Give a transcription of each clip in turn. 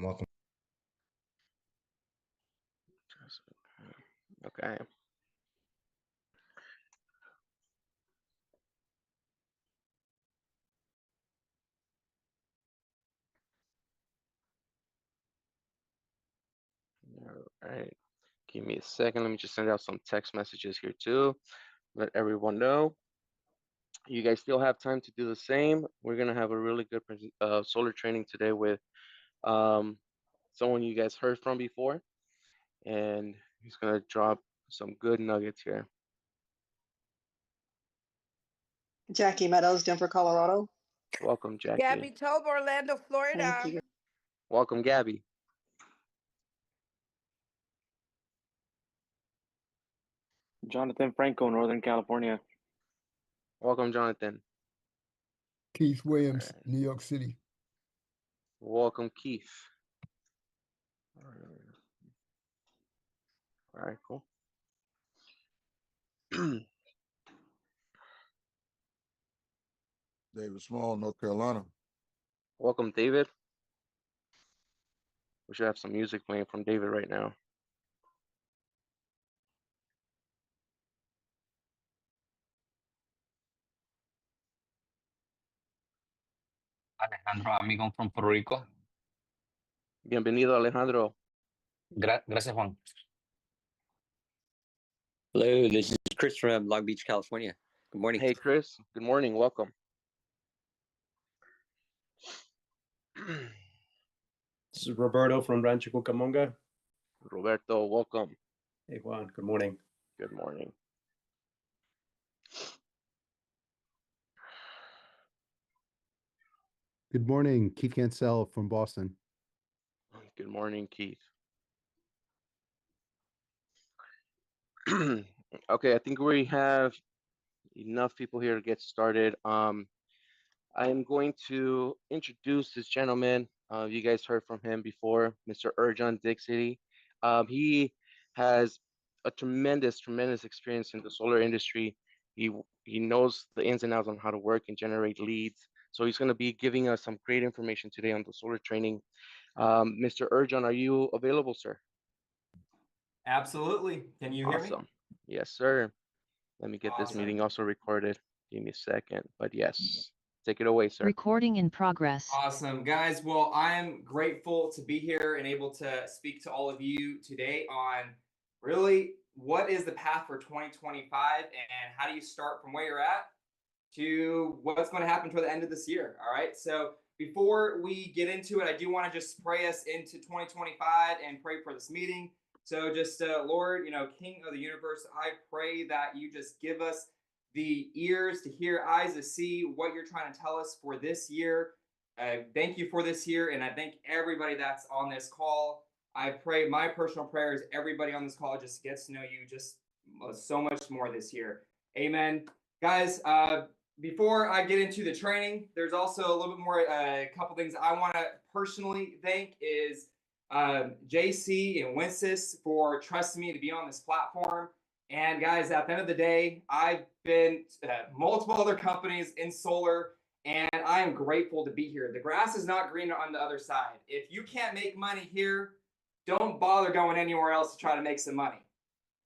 welcome. Okay. All right. Give me a second. Let me just send out some text messages here too. Let everyone know. You guys still have time to do the same. We're gonna have a really good solar training today with um, someone you guys heard from before, and he's gonna drop some good nuggets here. Jackie Meadows, Denver, Colorado. Welcome, Jackie. Gabby Tobe, Orlando, Florida. Thank you. Welcome, Gabby. Jonathan Franco, Northern California. Welcome, Jonathan. Keith Williams, right. New York City. Welcome, Keith. All right, cool. David Small, North Carolina. Welcome, David. We should have some music playing from David right now. Alejandro, amigo from Puerto Rico. Bienvenido, Alejandro. Gracias, Juan. Hello, this is Chris from Long Beach, California. Good morning. Hey, Chris. Good morning. Welcome. This is Roberto from Rancho Cucamonga. Roberto, welcome. Hey, Juan. Good morning. Good morning. Good morning, Keith Cancel from Boston. Good morning, Keith. Okay, I think we have enough people here to get started. I am going to introduce this gentleman. You guys heard from him before, Mr. Urjan Dixity. He has a tremendous experience in the solar industry. He knows the ins and outs on how to work and generate leads. So he's going to be giving us some great information today on the solar training. Mr. Urjan, are you available, sir? Absolutely. Can you hear me? Awesome. Yes, sir. Let me get this Awesome. meeting also recorded. Give me a second. But yes, take it away, sir. Recording in progress. Awesome, guys. Well, I am grateful to be here and able to speak to all of you today on really what is the path for 2025 and how do you start from where you're at to what's going to happen toward the end of this year. All right. So before we get into it, I do want to just pray us into 2025 and pray for this meeting. So just, Lord, King of the universe, I pray that you just give us the ears to hear, eyes to see what you're trying to tell us for this year. Thank you for this year. And I thank everybody that's on this call. I pray my personal prayer is everybody on this call just gets to know you just so much more this year. Amen. Guys, before I get into the training, there's also a little bit more, a couple things I want to personally thank is JC and Wences for trusting me to be on this platform. And guys, at the end of the day, I've been multiple other companies in solar, and I am grateful to be here. The grass is not greener on the other side. If you can't make money here, don't bother going anywhere else to try to make some money.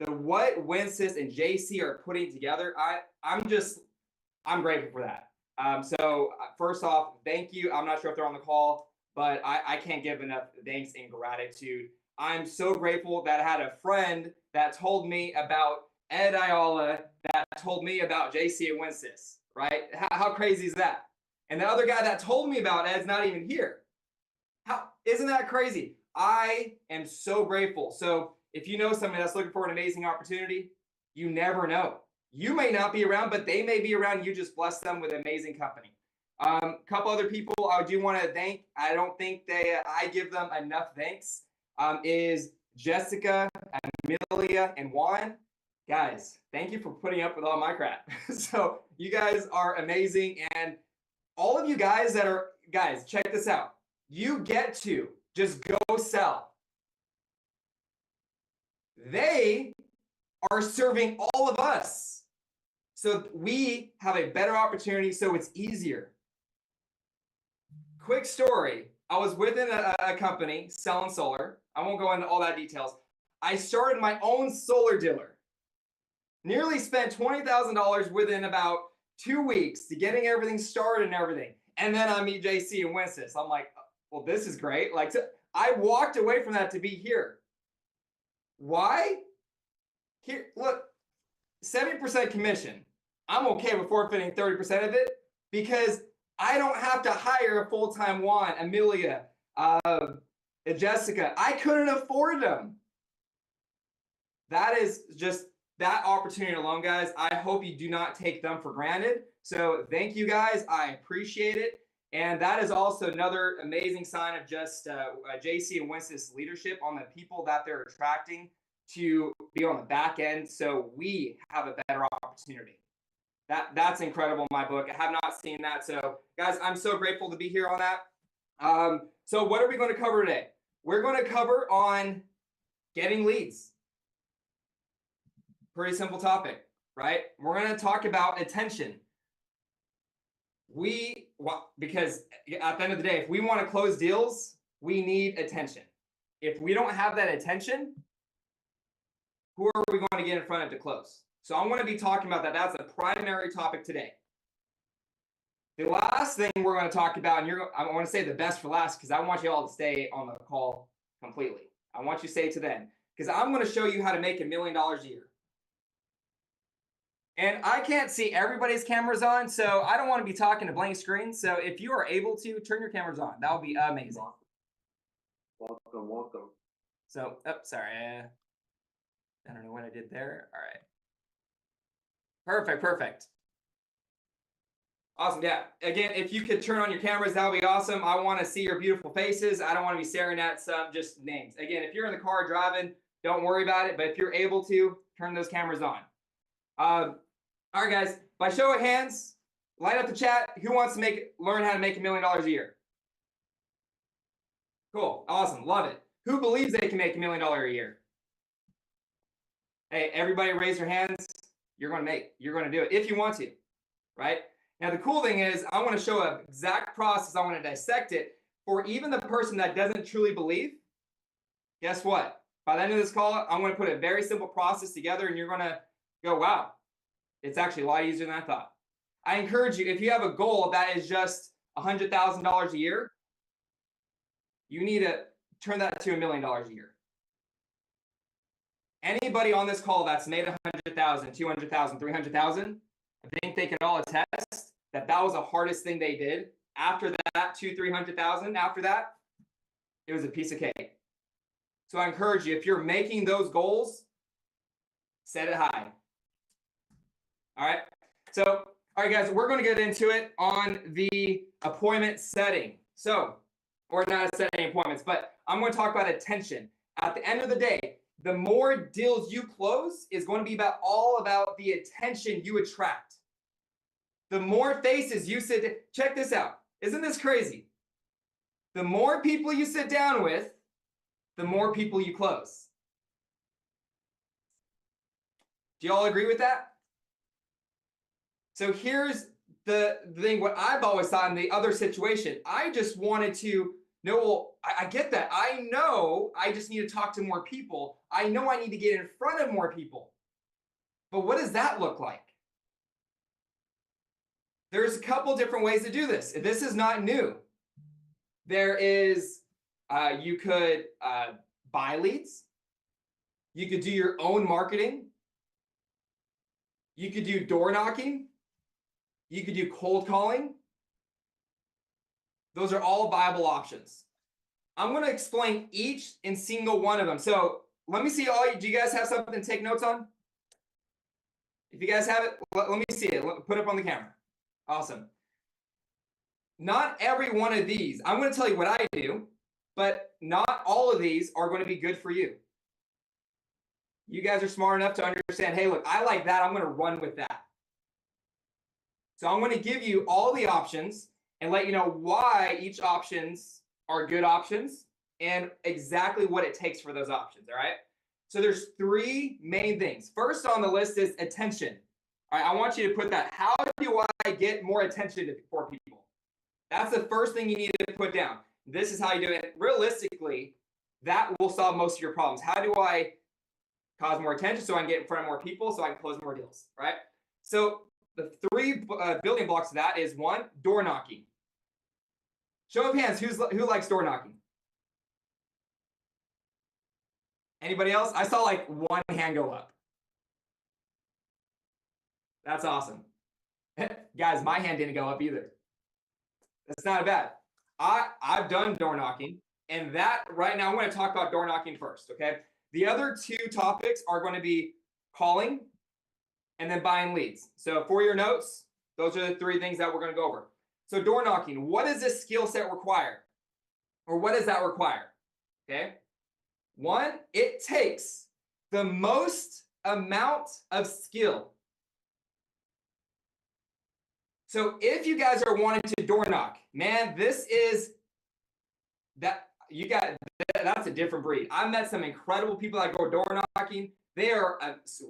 What Wences and JC are putting together, I'm grateful for that. So first off, thank you. I'm not sure if they're on the call, but I can't give enough thanks and gratitude. I'm so grateful that I had a friend that told me about Ed Ayala, that told me about JC and Wences, right? How crazy is that? And the other guy that told me about Ed's not even here. Isn't that crazy? I am so grateful. So if you know somebody that's looking for an amazing opportunity, you never know. You may not be around, but they may be around. You just bless them with an amazing company. Couple other people I do want to thank. I don't think I give them enough thanks. Is Jessica, Amelia, and Juan. Guys, thank you for putting up with all my crap. So you guys are amazing. And all of you guys check this out. You get to just go sell. They are serving all of us. So we have a better opportunity, so it's easier. Quick story. I was within a company selling solar. I won't go into all that details. I started my own solar dealer. Nearly spent $20,000 within about 2 weeks to getting everything started and everything. And then I meet JC and Winston. I'm like, well, this is great. Like, I walked away from that to be here. Why? Here, look, 70% commission. I'm okay with forfeiting 30% of it because I don't have to hire a full-time Juan, Amelia, Jessica. I couldn't afford them. That is just that opportunity alone, guys. I hope you do not take them for granted. So thank you, guys. I appreciate it. And that is also another amazing sign of just JC and Winston's leadership on the people that they're attracting to be on the back end so we have a better opportunity. That's incredible in my book. I have not seen that. So, guys, I'm so grateful to be here on that. So what are we going to cover today? We're going to cover on getting leads. Pretty simple topic, right? We're going to talk about attention. Because at the end of the day, if we want to close deals, we need attention. If we don't have that attention, who are we going to get in front of to close? So I'm going to be talking about that. That's the primary topic today. The last thing we're going to talk about, and I want to say the best for last because I want you all to stay on the call completely. I want you to stay to then because I'm going to show you how to make $1 million a year. And I can't see everybody's cameras on, so I don't want to be talking to blank screens. So if you are able to, turn your cameras on. That would be amazing. Welcome. So, sorry. I don't know what I did there. All right. Perfect. Awesome. Yeah. Again, if you could turn on your cameras, that would be awesome. I want to see your beautiful faces. I don't want to be staring at some just names. Again, if you're in the car driving, don't worry about it. But if you're able to, turn those cameras on. All right, guys. By show of hands, light up the chat. Who wants to learn how to make $1 million a year? Cool. Awesome. Love it. Who believes they can make $1 million a year? Hey, everybody raise your hands. You're going to do it if you want to, right? Now, the cool thing is I want to show an exact process. I want to dissect it for even the person that doesn't truly believe. Guess what? By the end of this call, I'm going to put a very simple process together and you're going to go, wow, it's actually a lot easier than I thought. I encourage you, if you have a goal that is just $100,000 a year, you need to turn that to $1 million a year. Anybody on this call that's made 100,000, 200,000, 300,000, I think they can all attest that that was the hardest thing they did. After that, 200,000, 300,000, after that, it was a piece of cake. So I encourage you, if you're making those goals, set it high. All right. So, all right, guys, we're going to get into it on the appointment setting. So, or not setting appointments, but I'm going to talk about attention. At the end of the day, the more deals you close is going to be all about the attention you attract. The more faces you check this out. Isn't this crazy? The more people you sit down with, the more people you close. Do you all agree with that? So here's the thing, what I've always thought in the other situation, I just wanted to know, well, I get that. I know I just need to talk to more people. I know I need to get in front of more people. But what does that look like? There's a couple different ways to do this. This is not new. There is, you could buy leads. You could do your own marketing. You could do door knocking. You could do cold calling. Those are all viable options. I'm going to explain each and single one of them. So let me see do you guys have something to take notes on? If you guys have it, let me see it. Put it up on the camera. Awesome. Not every one of these, I'm going to tell you what I do, but not all of these are going to be good for you. You guys are smart enough to understand, hey, look, I like that. I'm going to run with that. So I'm going to give you all the options and let you know why each options are good options and exactly what it takes for those options, all right? So there's three main things. First on the list is attention. All right, I want you to put that. How do I get more attention for people? That's the first thing you need to put down. This is how you do it. Realistically, that will solve most of your problems. How do I cause more attention so I can get in front of more people so I can close more deals, right? So the three building blocks of that is one, door knocking. Show of hands, who likes door knocking? Anybody else? I saw like one hand go up. That's awesome. Guys, my hand didn't go up either. That's not bad. I've done door knocking, and that right now I'm going to talk about door knocking first, okay? The other two topics are going to be calling and then buying leads. So for your notes, those are the three things that we're going to go over. So door knocking, what does this skill set require? Or what does that require? Okay. One, it takes the most amount of skill. So if you guys are wanting to door knock, man, this is that you got, that's a different breed. I've met some incredible people that go door knocking. They are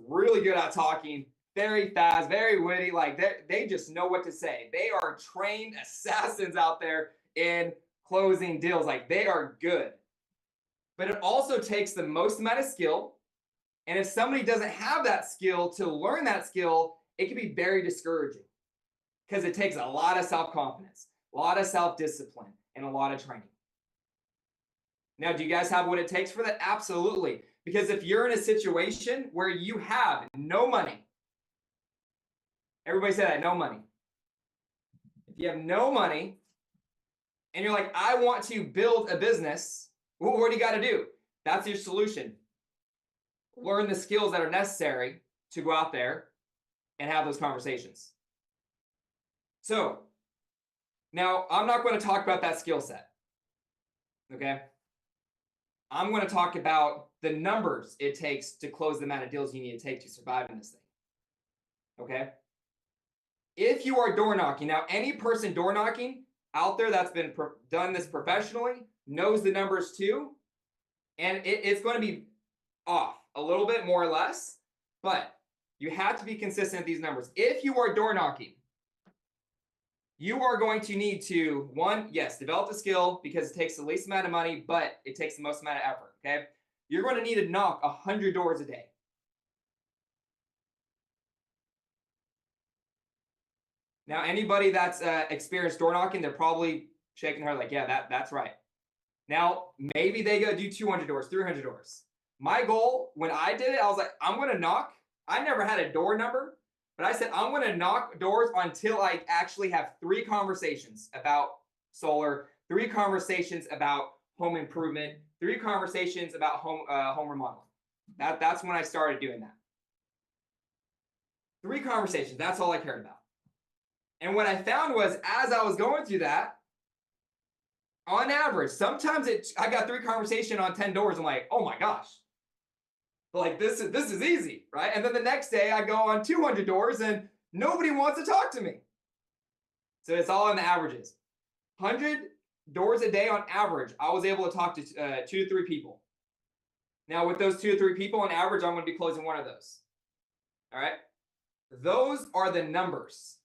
really good at talking, very fast, very witty. Like they just know what to say. They are trained assassins out there in closing deals. Like they are good. But it also takes the most amount of skill. And if somebody doesn't have that skill to learn that skill, it can be very discouraging because it takes a lot of self-confidence, a lot of self-discipline, and a lot of training. Now, do you guys have what it takes for that? Absolutely. Because if you're in a situation where you have no money, everybody say that, no money. If you have no money and you're like, I want to build a business, well, what do you got to do? That's your solution. Learn the skills that are necessary to go out there and have those conversations. So now I'm not going to talk about that skill set. Okay. I'm going to talk about the numbers it takes to close the amount of deals you need to take to survive in this thing. Okay. If you are door knocking, now any person door knocking out there that's been done this professionally knows the numbers too. And it's going to be off a little bit more or less, but you have to be consistent at these numbers. If you are door knocking, you are going to need to, one, yes, develop the skill because it takes the least amount of money, but it takes the most amount of effort, okay? You're going to need to knock 100 doors a day. Now, anybody that's experienced door knocking, they're probably shaking their head like, yeah, that's right. Now, maybe they go do 200 doors, 300 doors. My goal, when I did it, I was like, I'm going to knock. I never had a door number. But I said, I'm going to knock doors until I actually have 3 conversations about solar, 3 conversations about home improvement, 3 conversations about home remodeling. That's when I started doing that. 3 conversations. That's all I cared about. And what I found was as I was going through that, on average, sometimes I got 3 conversations on 10 doors. I'm like, oh my gosh. Like this is easy, right? And then the next day I go on 200 doors and nobody wants to talk to me. So it's all in the averages. 100 doors a day on average, I was able to talk to 2 to 3 people. Now with those 2 to 3 people on average, I'm going to be closing one of those. All right. Those are the numbers.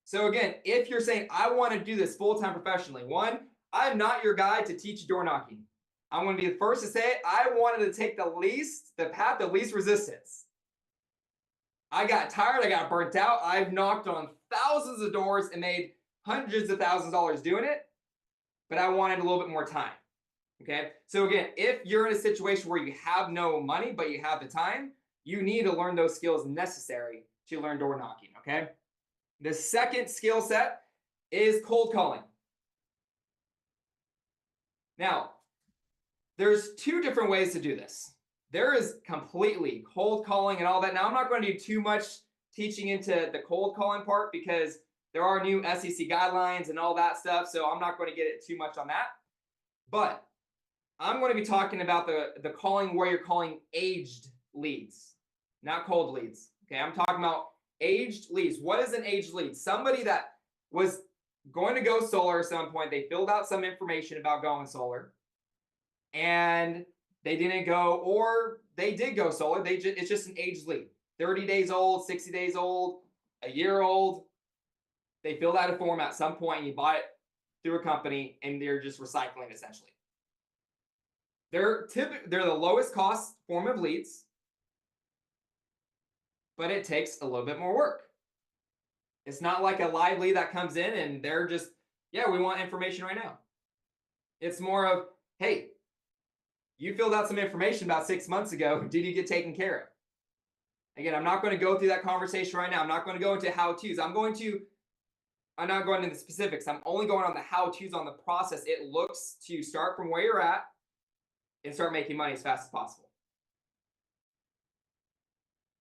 So again, if you're saying, I want to do this full-time professionally, one, I'm not your guy to teach door knocking. I'm going to be the first to say it. I wanted to take the path of least resistance. I got tired. I got burnt out. I've knocked on thousands of doors and made hundreds of thousands of dollars doing it, but I wanted a little bit more time. Okay. So again, if you're in a situation where you have no money, but you have the time, you need to learn those skills necessary to learn door knocking. Okay. The second skill set is cold calling. Now, there's 2 different ways to do this. There is completely cold calling and all that. Now, I'm not going to do too much teaching into the cold calling part because there are new SEC guidelines and all that stuff. So I'm not going to get it too much on that. But I'm going to be talking about the calling where you're calling aged leads, not cold leads. Okay, I'm talking about aged leads. What is an aged lead? Somebody that was going to go solar at some point. They filled out some information about going solar. And they didn't go, or they did go solar. It's just an aged lead. 30 days old, 60 days old, a year old. They filled out a form at some point and you bought it through a company and they're just recycling essentially. They're the lowest cost form of leads, but it takes a little bit more work. It's not like a live lead that comes in and they're just, yeah, we want information right now. It's more of, hey, you filled out some information about 6 months ago. Did you get taken care of? Again, I'm not going to go through that conversation right now. I'm not going to go into how-tos. I'm not going into the specifics. I'm only going on the how-tos on the process. It looks to start from where you're at and start making money as fast as possible.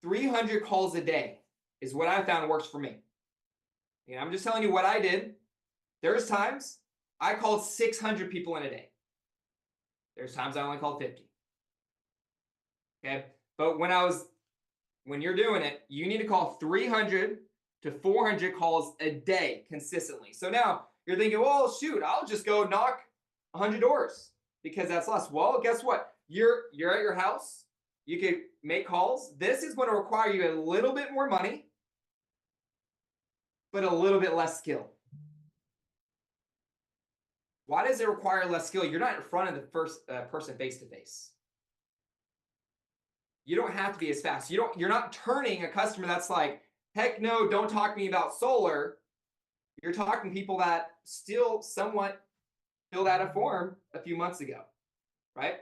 300 calls a day is what I found works for me. And I'm just telling you what I did. There's times I called 600 people in a day. There's times I only called 50. Okay. But when you're doing it, you need to call 300 to 400 calls a day consistently. So now you're thinking, well, shoot, I'll just go knock 100 doors because that's less. Well, guess what? You're at your house. You can make calls. This is going to require you a little bit more money, but a little bit less skill. Why does it require less skill? You're not in front of the first person face to face. You don't have to be as fast. You're not turning a customer that's like, heck no, don't talk to me about solar. You're talking to people that still somewhat filled out a form a few months ago, right?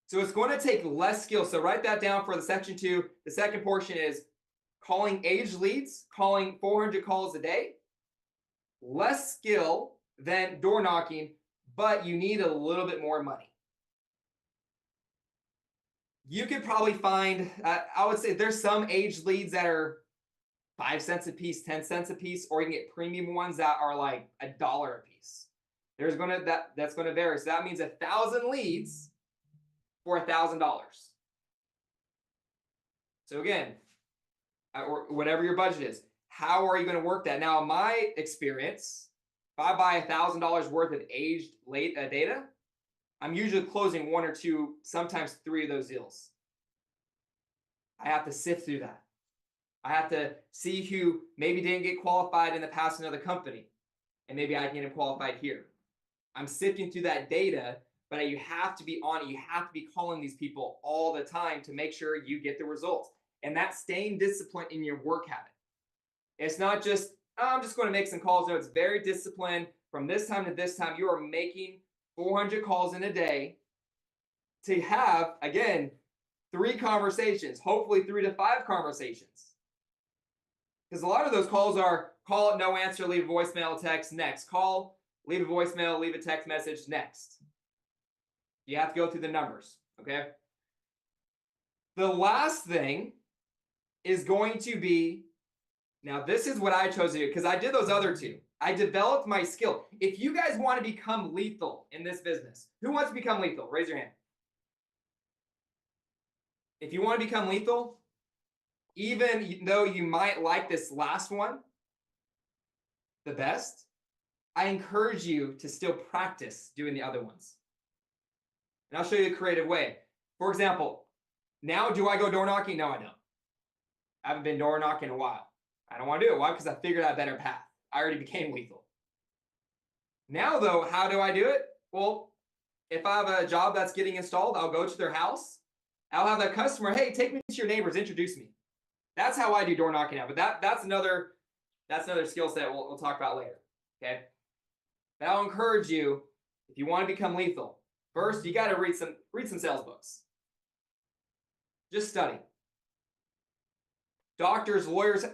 So it's going to take less skill. So write that down for the section 2. The second portion is calling aged leads, calling 400 calls a day. Less skill than door knocking, but you need a little bit more money. You could probably find, I would say there's some aged leads that are 5 cents a piece, 10 cents a piece, or you can get premium ones that are like $1 a piece. That's going to vary. So that means 1,000 leads for $1,000. So again, or whatever your budget is, how are you going to work that? Now, in my experience, if I buy $1,000 worth of aged data, I'm usually closing 1 or 2, sometimes 3 of those deals. I have to sift through that. I have to see who maybe didn't get qualified in the past in another company, and maybe I can get them qualified here. I'm sifting through that data, but you have to be on it. You have to be calling these people all the time to make sure you get the results. And that's staying disciplined in your work habit. It's not just, oh, I'm just going to make some calls. No, it's very disciplined. From this time to this time, you are making 400 calls in a day to have, again, 3 conversations, hopefully 3 to 5 conversations. Because a lot of those calls are call, no answer, leave a voicemail, text, next. Call, leave a voicemail, leave a text message, next. You have to go through the numbers, okay? The last thing is going to be, now this is what I chose to do because I did those other 2. I developed my skill. If you guys want to become lethal in this business, who wants to become lethal? Raise your hand. If you want to become lethal, even though you might like this last one the best, I encourage you to still practice doing the other ones. And I'll show you a creative way. For example, now do I go door knocking? No, I don't. I haven't been door knocking in a while. I don't want to do it. Why? Because I figured out a better path. I already became lethal. Now, though, how do I do it? Well, if I have a job that's getting installed, I'll go to their house. I'll have that customer, hey, take me to your neighbors, introduce me. That's how I do door knocking now. But that's another skill set we'll talk about later. Okay. But I'll encourage you, if you want to become lethal, first you got to read some sales books. Just study. Doctors, lawyers,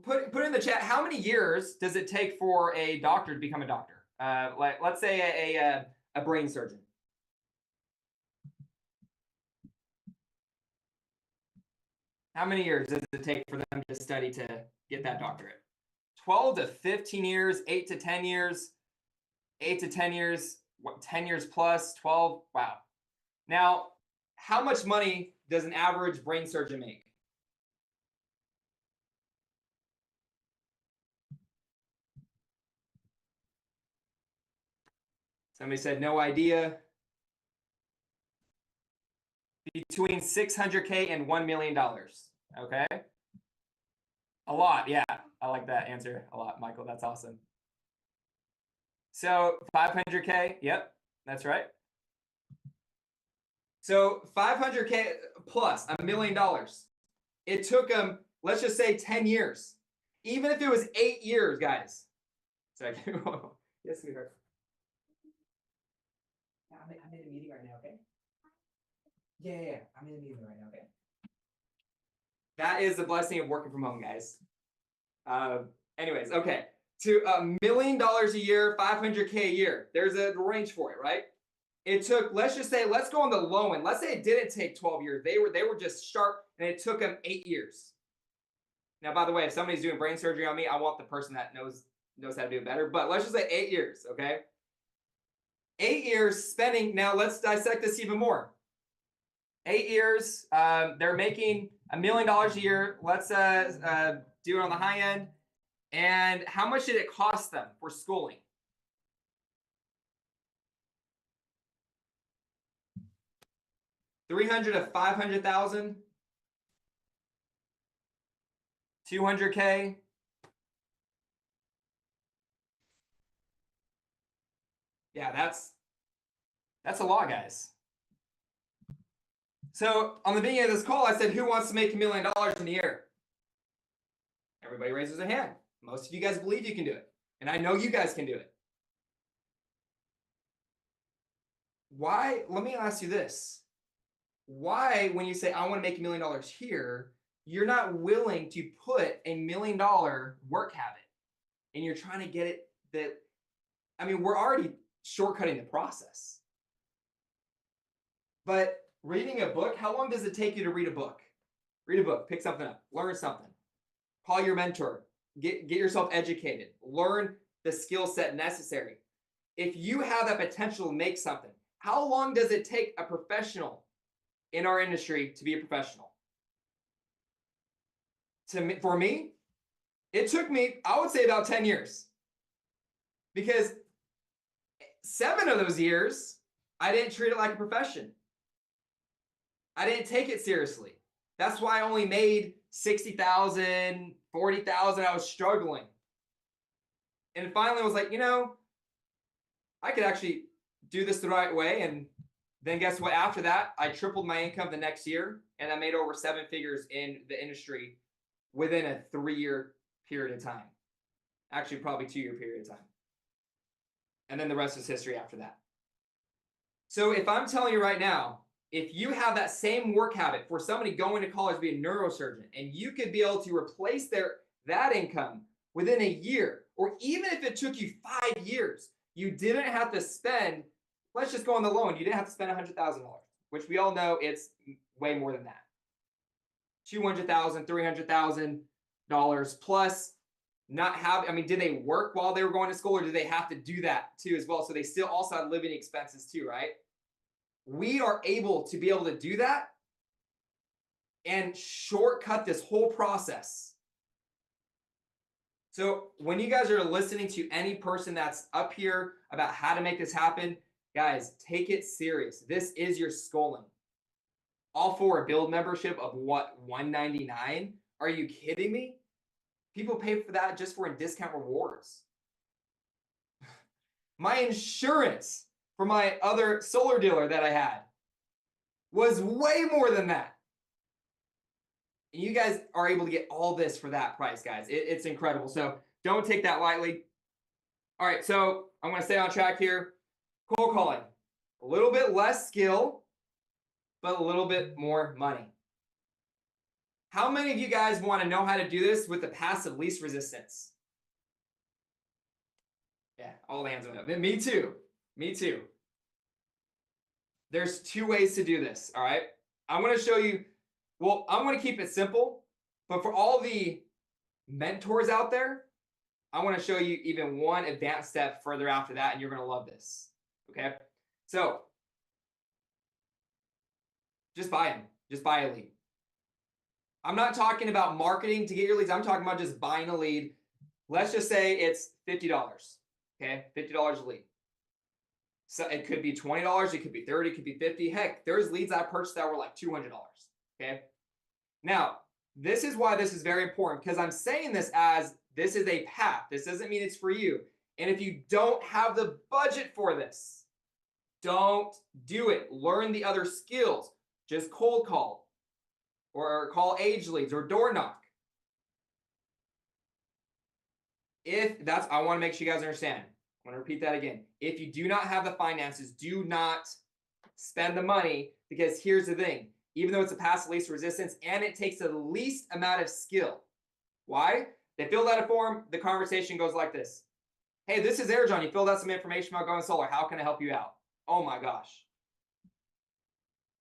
put in the chat, how many years does it take for a doctor to become a doctor? Like let's say a brain surgeon. How many years does it take for them to study to get that doctorate? 12 to 15 years, 8 to 10 years, 8 to 10 years, 10 years plus, 12. Wow. Now, how much money does an average brain surgeon make? Somebody said no idea. Between $600K and $1 million. Okay. A lot. Yeah. I like that answer a lot, Michael. That's awesome. So 500K. Yep, that's right. So 500K plus $1 million. It took them, let's just say 10 years. Even if it was 8 years, guys. Sorry. Yes, sweetheart. I'm in a meeting right now, okay? Yeah. I'm in a meeting right now, okay? That is the blessing of working from home, guys. Anyways, okay. To $1 million a year, 500K a year. There's a range for it, right? It took, let's just say, let's go on the low end. Let's say it didn't take 12 years. They were just sharp, and it took them 8 years. Now, by the way, if somebody's doing brain surgery on me, I want the person that knows how to do it better. But let's just say 8 years, okay? 8 years spending. Now, let's dissect this even more. 8 years, they're making $1 million a year. Let's do it on the high end. And how much did it cost them for schooling? $300,000 to $500,000, $200K. Yeah, that's a lot, guys. So on the beginning of this call, I said, who wants to make $1 million in a year? Everybody raises their hand. Most of you guys believe you can do it. And I know you guys can do it. Why? Let me ask you this. Why, when you say, I want to make $1 million here, you're not willing to put $1 million work habit and you're trying to get it that, I mean, we're already shortcutting the process. But reading a book, how long does it take you to read a book? Read a book, pick something up, learn something, call your mentor, get yourself educated, learn the skill set necessary. If you have that potential to make something, how long does it take a professional in our industry to be a professional? For me, it took me, I would say, about 10 years. Because 7 of those years, I didn't treat it like a profession. I didn't take it seriously. That's why I only made $60,000, $40,000. I was struggling. And finally I was like, you know, I could actually do this the right way. And then guess what? After that, I tripled my income the next year, and I made over 7 figures in the industry within a 3-year period of time. Actually, probably 2-year period of time. And then the rest is history after that. So if I'm telling you right now, if you have that same work habit for somebody going to college to be a neurosurgeon, and you could be able to replace that income within a year, or even if it took you 5 years, you didn't have to spend, let's just go on the low end, you didn't have to spend $100,000, which we all know it's way more than that. $200,000, $300,000 plus not have, I mean, did they work while they were going to school, or did they have to do that too as well? So they still also had living expenses too, right? We are able to be able to do that and shortcut this whole process. So when you guys are listening to any person that's up here about how to make this happen, guys, take it serious. This is your schooling. All for a BYLD membership of what, $199? Are you kidding me? People pay for that just for discount rewards. My insurance for my other solar dealer that I had was way more than that. And you guys are able to get all this for that price, guys. It's incredible. So don't take that lightly. All right, so I'm going to stay on track here. Cold calling. A little bit less skill, but a little bit more money. How many of you guys want to know how to do this with the passive least resistance? Yeah, all the hands went up. Me too. Me too. There's 2 ways to do this, all right? I'm going to show you, well, I'm going to keep it simple, but for all the mentors out there, I want to show you even one advanced step further after that, and you're going to love this, okay? So just buy them. Just buy a lead. I'm not talking about marketing to get your leads. I'm talking about just buying a lead. Let's just say it's $50, okay? $50 a lead. So it could be $20, it could be $30, it could be $50. Heck, there's leads I purchased that were like $200, okay? Now, this is why this is very important, because I'm saying this as this is a path. This doesn't mean it's for you. And if you don't have the budget for this, don't do it. Learn the other skills. Just cold call or call age leads or door knock. If that's, I want to make sure you guys understand. I'm going to repeat that again. If you do not have the finances, do not spend the money, because here's the thing. Even though it's a path of least resistance and it takes the least amount of skill. Why? They filled out a form. The conversation goes like this. Hey, this is Airjohn. You filled out some information about going solar. How can I help you out? Oh my gosh.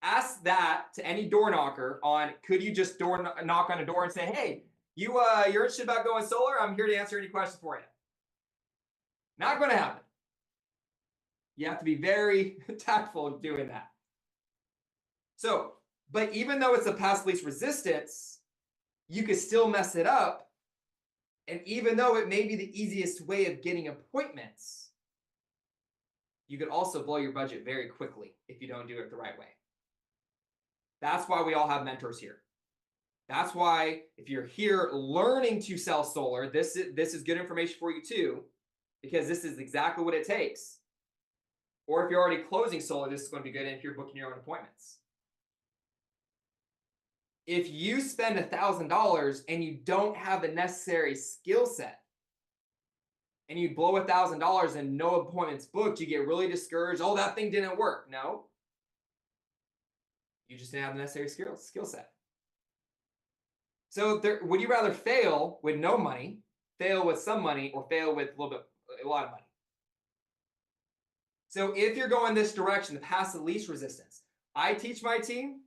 Ask that to any door knocker on, could you just knock on a door and say, hey, you're interested about going solar? I'm here to answer any questions for you. Not going to happen. You have to be very tactful doing that. So, but even though it's a path of least resistance, you could still mess it up. And even though it may be the easiest way of getting appointments, you could also blow your budget very quickly if you don't do it the right way. That's why we all have mentors here. That's why if you're here learning to sell solar, this is good information for you too, because this is exactly what it takes. Or if you're already closing solar, this is going to be good if you're booking your own appointments. If you spend $1,000 and you don't have the necessary skill set, and you blow $1,000 and no appointments booked, you get really discouraged. Oh, that thing didn't work. No. You just didn't have the necessary skill set. So would you rather fail with no money, fail with some money, or fail with a lot of money? So if you're going this direction, the path of least resistance, I teach my team,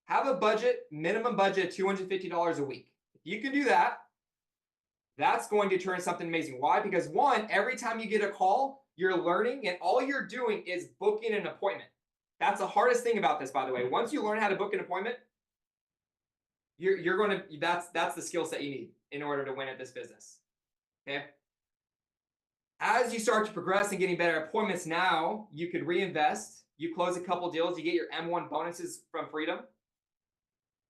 have a budget, minimum budget of $250 a week. If you can do that, that's going to turn something amazing. Why? Because one, every time you get a call, you're learning, and all you're doing is booking an appointment. That's the hardest thing about this, by the way. Once you learn how to book an appointment, you're going to, that's the skill set you need in order to win at this business. Okay. As you start to progress and getting better appointments now, you could reinvest. You close a couple deals, you get your M1 bonuses from Freedom.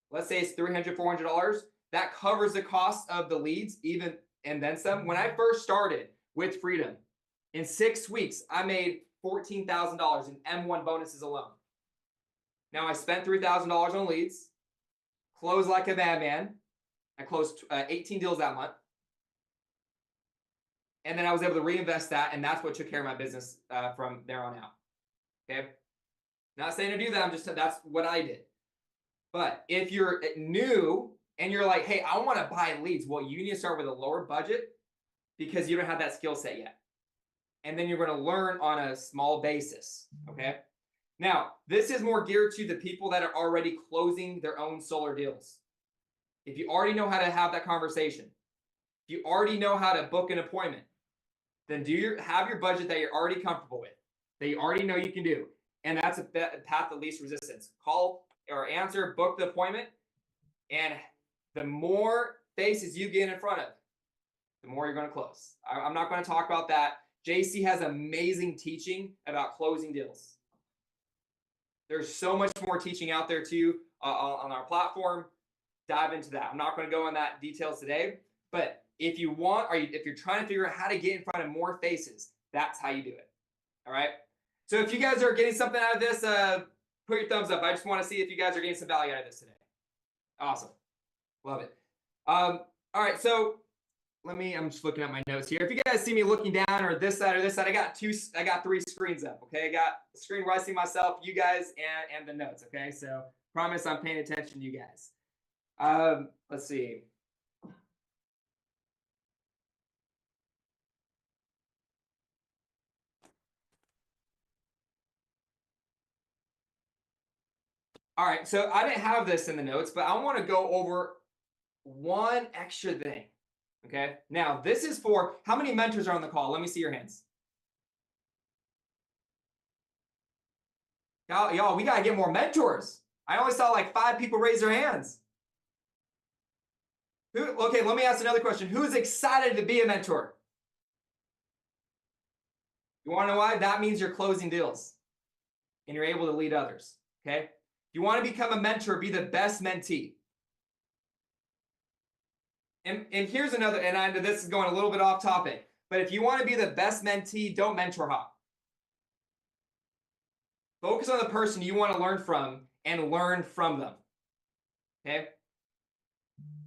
Let's say it's $300, $400. That covers the cost of the leads, even and then some. When I first started with Freedom, in 6 weeks, I made $14,000 in M1 bonuses alone. Now I spent $3,000 on leads, closed like a madman. I closed 18 deals that month. And then I was able to reinvest that, and that's what took care of my business from there on out. Okay? Not saying to do that, that's what I did. But if you're new and you're like, hey, I want to buy leads, well, you need to start with a lower budget because you don't have that skill set yet. And then you're going to learn on a small basis. Okay? Now, this is more geared to the people that are already closing their own solar deals. If you already know how to have that conversation, if you already know how to book an appointment, then have your budget that you're already comfortable with, that you already know you can do. And that's a path of least resistance. Call or answer, book the appointment, and the more faces you get in front of, the more you're going to close. I'm not going to talk about that. JC has amazing teaching about closing deals. There's so much more teaching out there too on our platform. Dive into that. I'm not going to go in that details today, but if you want, if you're trying to figure out how to get in front of more faces, that's how you do it. All right. So if you guys are getting something out of this, put your thumbs up. I just want to see if you guys are getting some value out of this today. Awesome. Love it. All right. So I'm just looking at my notes here. If you guys see me looking down or this side, I got 3 screens up. Okay. I got the screen where I see myself, you guys, and the notes. Okay. So promise I'm paying attention to you guys. Let's see. All right, so I didn't have this in the notes, but I want to go over one extra thing, okay? Now, this is for, how many mentors are on the call? Let me see your hands. Y'all, we got to get more mentors. I only saw like 5 people raise their hands. Okay, let me ask another question. Who's excited to be a mentor? You want to know why? That means you're closing deals and you're able to lead others, okay? You want to become a mentor, be the best mentee. And here's another, and this is going a little bit off topic. But if you want to be the best mentee, don't mentor hop. Focus on the person you want to learn from and learn from them. Okay?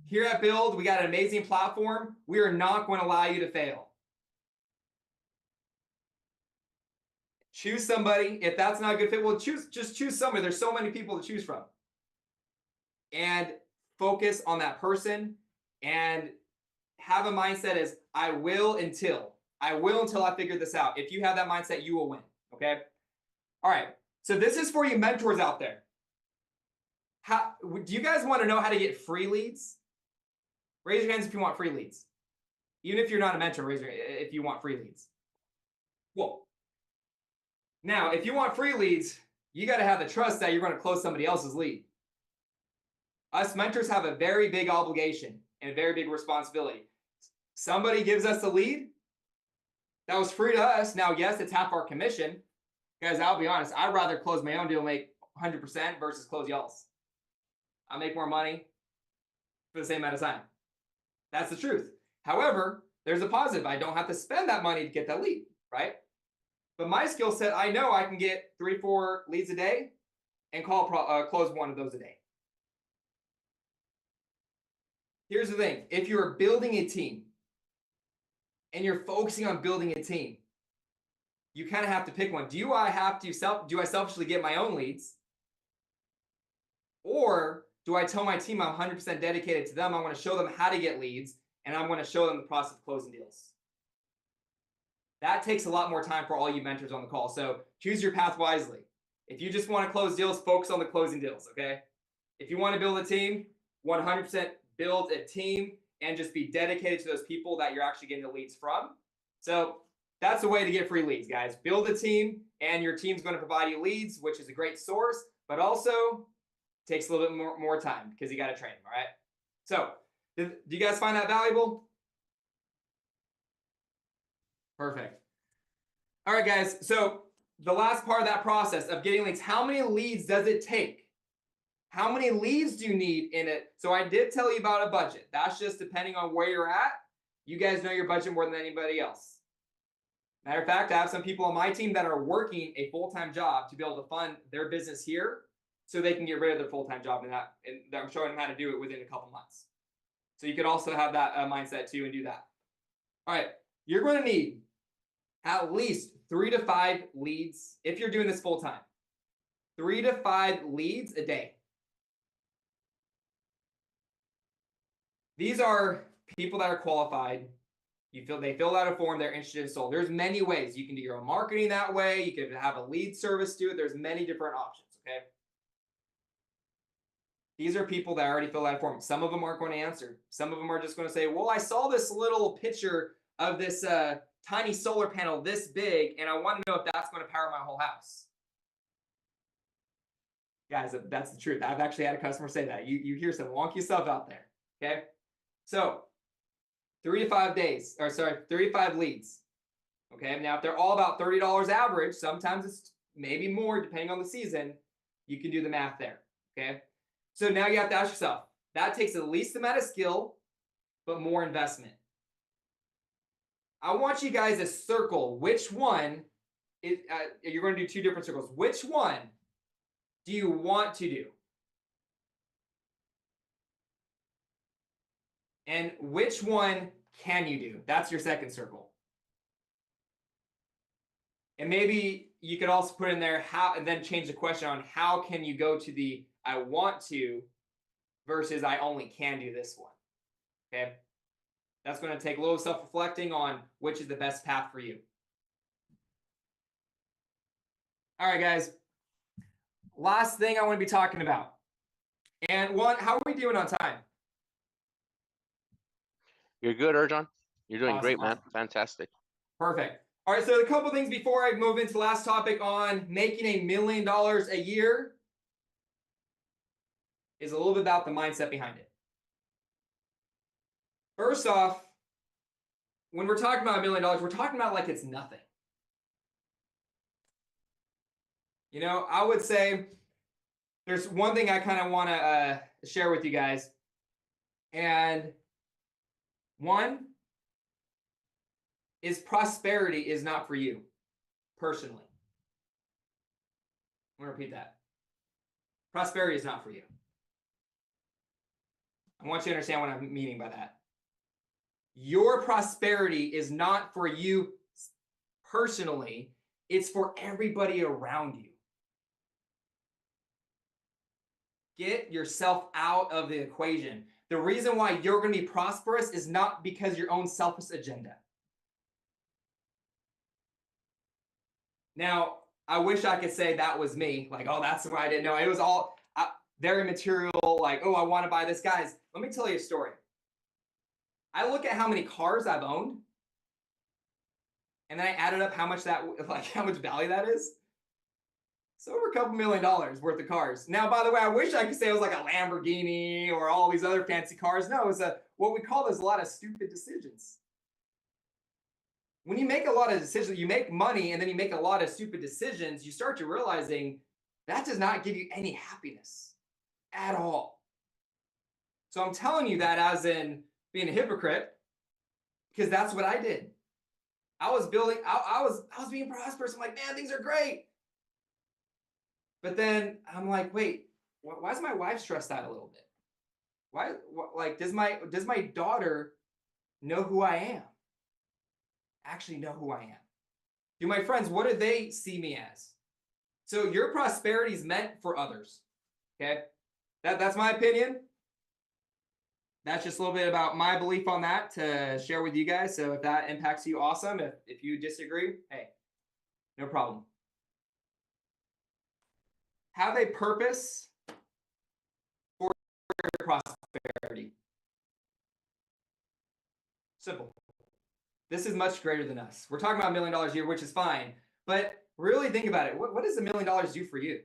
Here at BYLD, we got an amazing platform. We are not going to allow you to fail. Choose somebody. If that's not a good fit, well, just choose somebody. There's so many people to choose from. And focus on that person and have a mindset as I will until I figure this out. If you have that mindset, you will win. Okay? All right. So this is for you mentors out there. Do you guys want to know how to get free leads? Raise your hands if you want free leads. Even if you're not a mentor, raise your hand if you want free leads. Cool. Now, if you want free leads, you got to have the trust that you're going to close somebody else's lead. Us mentors have a very big obligation and a very big responsibility. Somebody gives us a lead that was free to us. Now, yes, it's half our commission. Guys, I'll be honest. I'd rather close my own deal, make 100% versus close y'all's. I make more money for the same amount of time. That's the truth. However, there's a positive. I don't have to spend that money to get that lead, right? But my skill set, I know I can get 3-4 leads a day and close one of those a day. Here's the thing. If you're building a team and you're focusing on building a team, you kind of have to pick one. Do I selfishly get my own leads? Or do I tell my team I'm 100% dedicated to them? I want to show them how to get leads, and I'm going to show them the process of closing deals. That takes a lot more time for all you mentors on the call. So choose your path wisely. If you just want to close deals, focus on the closing deals, okay? If you want to build a team, 100% build a team and just be dedicated to those people that you're actually getting the leads from. So that's the way to get free leads, guys. Build a team, and your team's going to provide you leads, which is a great source, but also takes a little bit more time because you got to train them, all right? So do you guys find that valuable? Perfect. All right, guys. So the last part of that process of getting leads, how many leads does it take? How many leads do you need in it? So I did tell you about a budget. That's just depending on where you're at. You guys know your budget more than anybody else. Matter of fact, I have some people on my team that are working a full-time job to be able to fund their business here so they can get rid of their full-time job, and I'm showing them how to do it within a couple months. So you could also have that mindset too and do that. All right, you're going to need at least 3 to 5 leads if you're doing this full-time. 3 to 5 leads a day. These are people that are qualified. They filled out a form, they're interested in sold. There's many ways. You can do your own marketing that way. You can have a lead service do it. There's many different options, okay? These are people that already filled out a form. Some of them aren't going to answer. Some of them are just going to say, well, I saw this little picture of this tiny solar panel this big, and I want to know if that's going to power my whole house. Guys, that's the truth. I've actually had a customer say that. You hear some wonky stuff out there, okay? So 3 to 5 leads. Okay, now if they're all about $30 average, sometimes it's maybe more depending on the season, you can do the math there, okay? So now you have to ask yourself, that takes the least amount of skill, but more investment. I want you guys to circle which one, you're going to do 2 different circles. Which one do you want to do? And which one can you do? That's your second circle. And maybe you could also put in there how, and then change the question on how can you go to the I want to versus I only can do this one. Okay. That's going to take a little self-reflecting on which is the best path for you. All right, guys. Last thing I want to be talking about. And one, how are we doing on time? You're good, Erjon. You're doing Awesome, great, man. awesome. Fantastic. Perfect. All right, so a couple things before I move into the last topic on making $1 million a year is a little bit about the mindset behind it. First off, when we're talking about $1 million, we're talking about like it's nothing. You know, I would say there's one thing I kind of want to share with you guys. And one, is prosperity is not for you personally. I'm going to repeat that. Prosperity is not for you. I want you to understand what I'm meaning by that. Your prosperity is not for you personally, it's for everybody around you. Get yourself out of the equation. The reason why you're going to be prosperous is not because of your own selfish agenda. Now, I wish I could say that was me. Like, oh, that's why I didn't know. It was all very material. Like, oh, I want to buy this. Guys, let me tell you a story. I look at how many cars I've owned, and then I added up how much value that is. It's over a couple $1 million worth of cars. Now, by the way, I wish I could say it was like a Lamborghini or all these other fancy cars. No, it's what we call is a lot of stupid decisions. When you make a lot of decisions, you make money and then you make a lot of stupid decisions, you start to realizing that does not give you any happiness at all. So I'm telling you that as in being a hypocrite, because that's what I did. I was being prosperous. I'm like, man, things are great. But then I'm like, wait, why is my wife stressed out a little bit? Like, does my daughter know who I am? Actually know who I am? Do my friends, what do they see me as? So your prosperity is meant for others. Okay? That's my opinion. That's just a little bit about my belief on that to share with you guys. So if that impacts you, awesome. If you disagree, hey, no problem. Have a purpose for your prosperity. Simple. This is much greater than us. We're talking about $1 million a year, which is fine. But really think about it. What does $1 million do for you?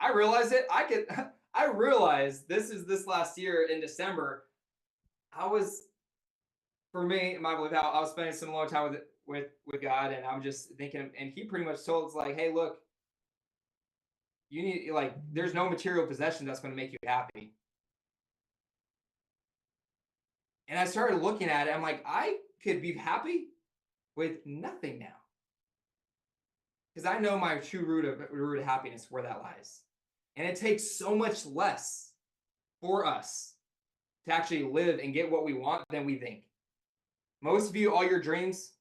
I realized it. I realized this last year in December. For me, my belief, I was spending some long time with God, and I'm just thinking, and He pretty much told us like, hey, look, you need, like, there's no material possession that's going to make you happy. And I started looking at it. I'm like, I could be happy with nothing now, because I know my true root of happiness, where that lies. And it takes so much less for us to actually live and get what we want than we think. Most of you, all your dreams,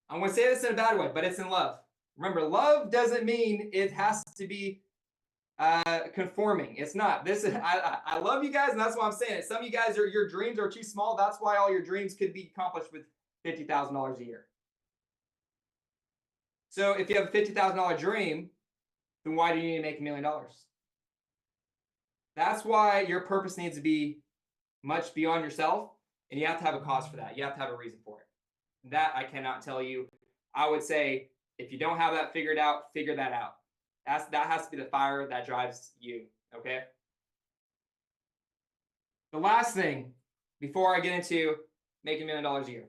I'm going to say this in a bad way, but it's in love. Remember, love doesn't mean it has to be conforming. It's not. I love you guys, and that's why I'm saying it. Some of you guys, your dreams are too small. That's why all your dreams could be accomplished with $50,000 a year. So if you have a $50,000 dream, then why do you need to make $1 million? That's why your purpose needs to be much beyond yourself, and you have to have a cause for that. You have to have a reason for it. That I cannot tell you. I would say if you don't have that figured out, figure that out. That has to be the fire that drives you, okay? The last thing before I get into making $1 million a year.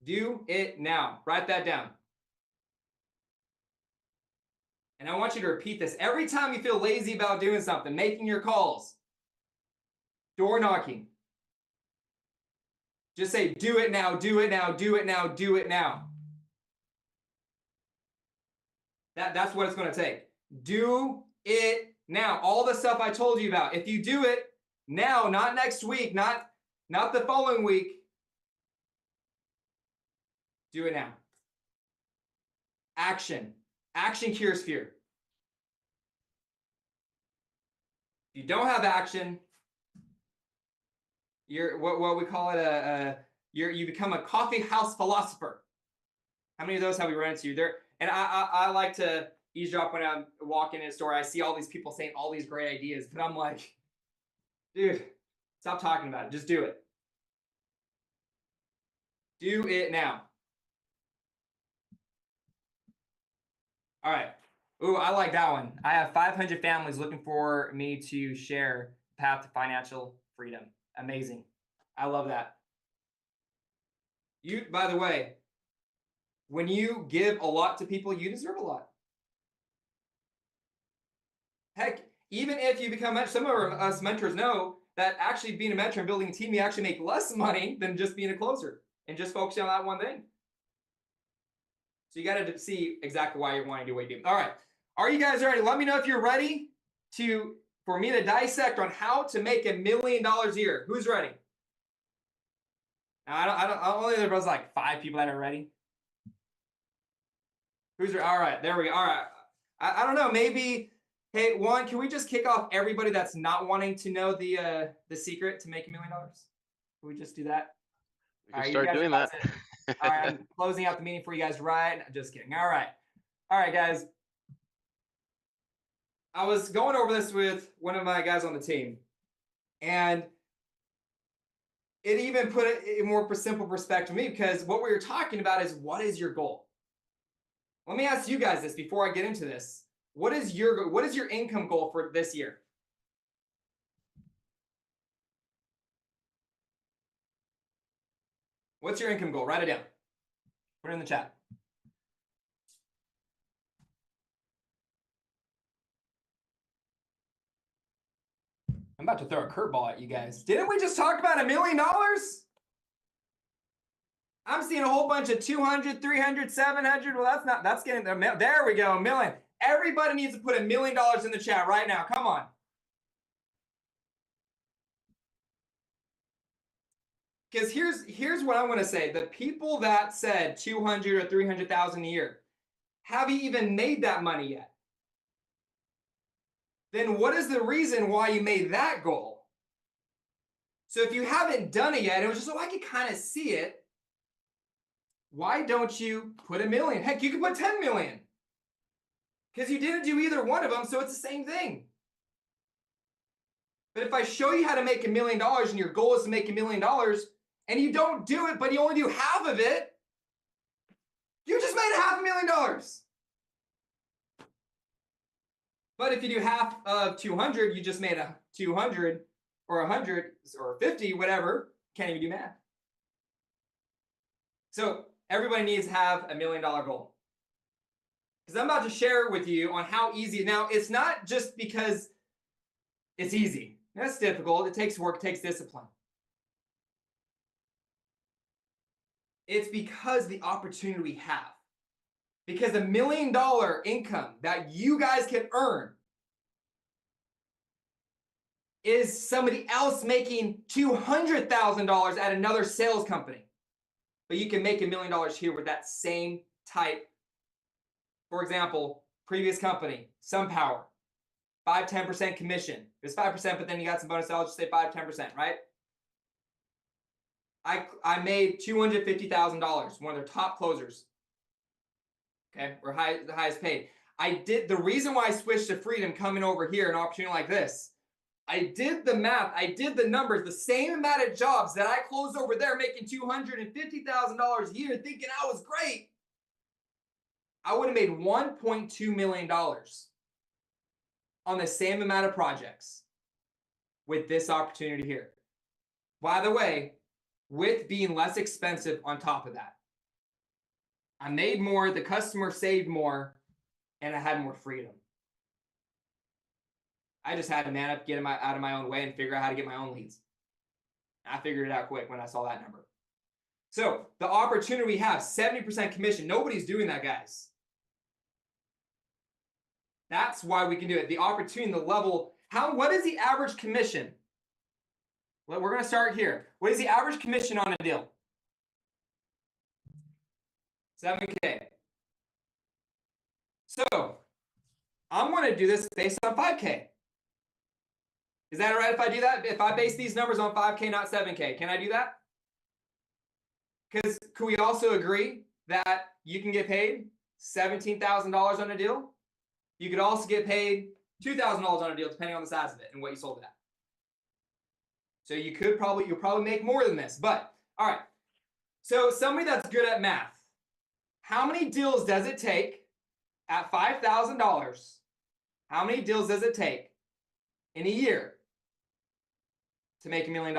Do it now. Write that down. And I want you to repeat this every time you feel lazy about doing something, making your calls, door knocking. Just say, do it now, do it now, do it now, do it now. That's what it's going to take. Do it now. All the stuff I told you about. If you do it now, not next week, not the following week, do it now. Action. Action cures fear. If you don't have action, you're what we call it you become a coffee house philosopher. How many of those have we run into? And I like to eavesdrop when I'm walking in a store. I see all these people saying all these great ideas, but I'm like, dude, stop talking about it. Just do it. Do it now. All right. Ooh, I like that one. I have 500 families looking for me to share the path to financial freedom. Amazing. I love that. By the way, when you give a lot to people, you deserve a lot. Heck, even if you become, some of us mentors know that actually being a mentor and building a team, you actually make less money than just being a closer. and just focusing on that one thing. So you got to see exactly why you're wanting to do what you do. All right. Are you guys ready? Let me know if you're ready for me to dissect on how to make $1 million a year. Who's ready? Now, I only there was like 5 people that are ready. Who's ready? All right, there we go. All right. I don't know. Maybe, hey, Juan, can we just kick off everybody that's not wanting to know the secret to make $1 million? Can we just do that? We can start doing that. All right, I'm closing out the meeting for you guys, right? Just kidding. All right, guys. I was going over this with one of my guys on the team, and it even put it in more simple perspective to me, because what we were talking about is, what is your goal? Let me ask you guys this before I get into this. What is your income goal for this year? What's your income goal? Write it down. Put it in the chat. I'm about to throw a curveball at you guys. Didn't we just talk about $1 million? I'm seeing a whole bunch of 200, 300, 700. Well, that's getting there. There we go, $1 million. Everybody needs to put $1 million in the chat right now. Come on. Because here's what I want to say. The people that said 200 or 300,000 a year, have you even made that money yet? Then what is the reason why you made that goal? So if you haven't done it yet, it was just so I could kind of see it. Why don't you put $1 million? Heck, you could put 10 million. Because you didn't do either one of them, so it's the same thing. But if I show you how to make $1 million and your goal is to make $1 million and you don't do it, but you only do half of it, you just made $500,000. But if you do half of 200, you just made a 200 or 100 or 50, whatever. Can't even do math. So everybody needs to have $1 million goal. Because I'm about to share with you on how easy. Now, it's not just because it's easy. That's difficult. It takes work, it takes discipline. It's because the opportunity we have. Because $1 million income that you guys can earn is somebody else making $200,000 at another sales company. But you can make $1 million here with that same type. For example, previous company, SunPower, 5-10% commission. It's 5%, but then you got some bonus. I'll just say 5-10%, right? I made $250,000, one of their top closers. Okay, or the highest paid. The reason why I switched to Freedom coming over here, an opportunity like this, I did the math, I did the numbers, the same amount of jobs that I closed over there making $250,000 a year thinking I was great, I would have made $1.2 million on the same amount of projects with this opportunity here. By the way, with being less expensive on top of that. I made more, the customer saved more, and I had more freedom. I just had to man up, get out of my own way, and figure out how to get my own leads. I figured it out quick when I saw that number. So the opportunity we have, 70% commission. Nobody's doing that, guys. That's why we can do it. The opportunity, the level. What is the average commission? Well, we're going to start here. What is the average commission on a deal? 7K. So I'm going to do this based on 5K. Is that all right if I do that? If I base these numbers on 5K, not 7K, can I do that? Because could we also agree that you can get paid $17,000 on a deal? You could also get paid $2,000 on a deal, depending on the size of it and what you sold it at. So you'll probably make more than this. But all right. So somebody that's good at math, how many deals does it take at $5,000? How many deals does it take in a year to make $1 million?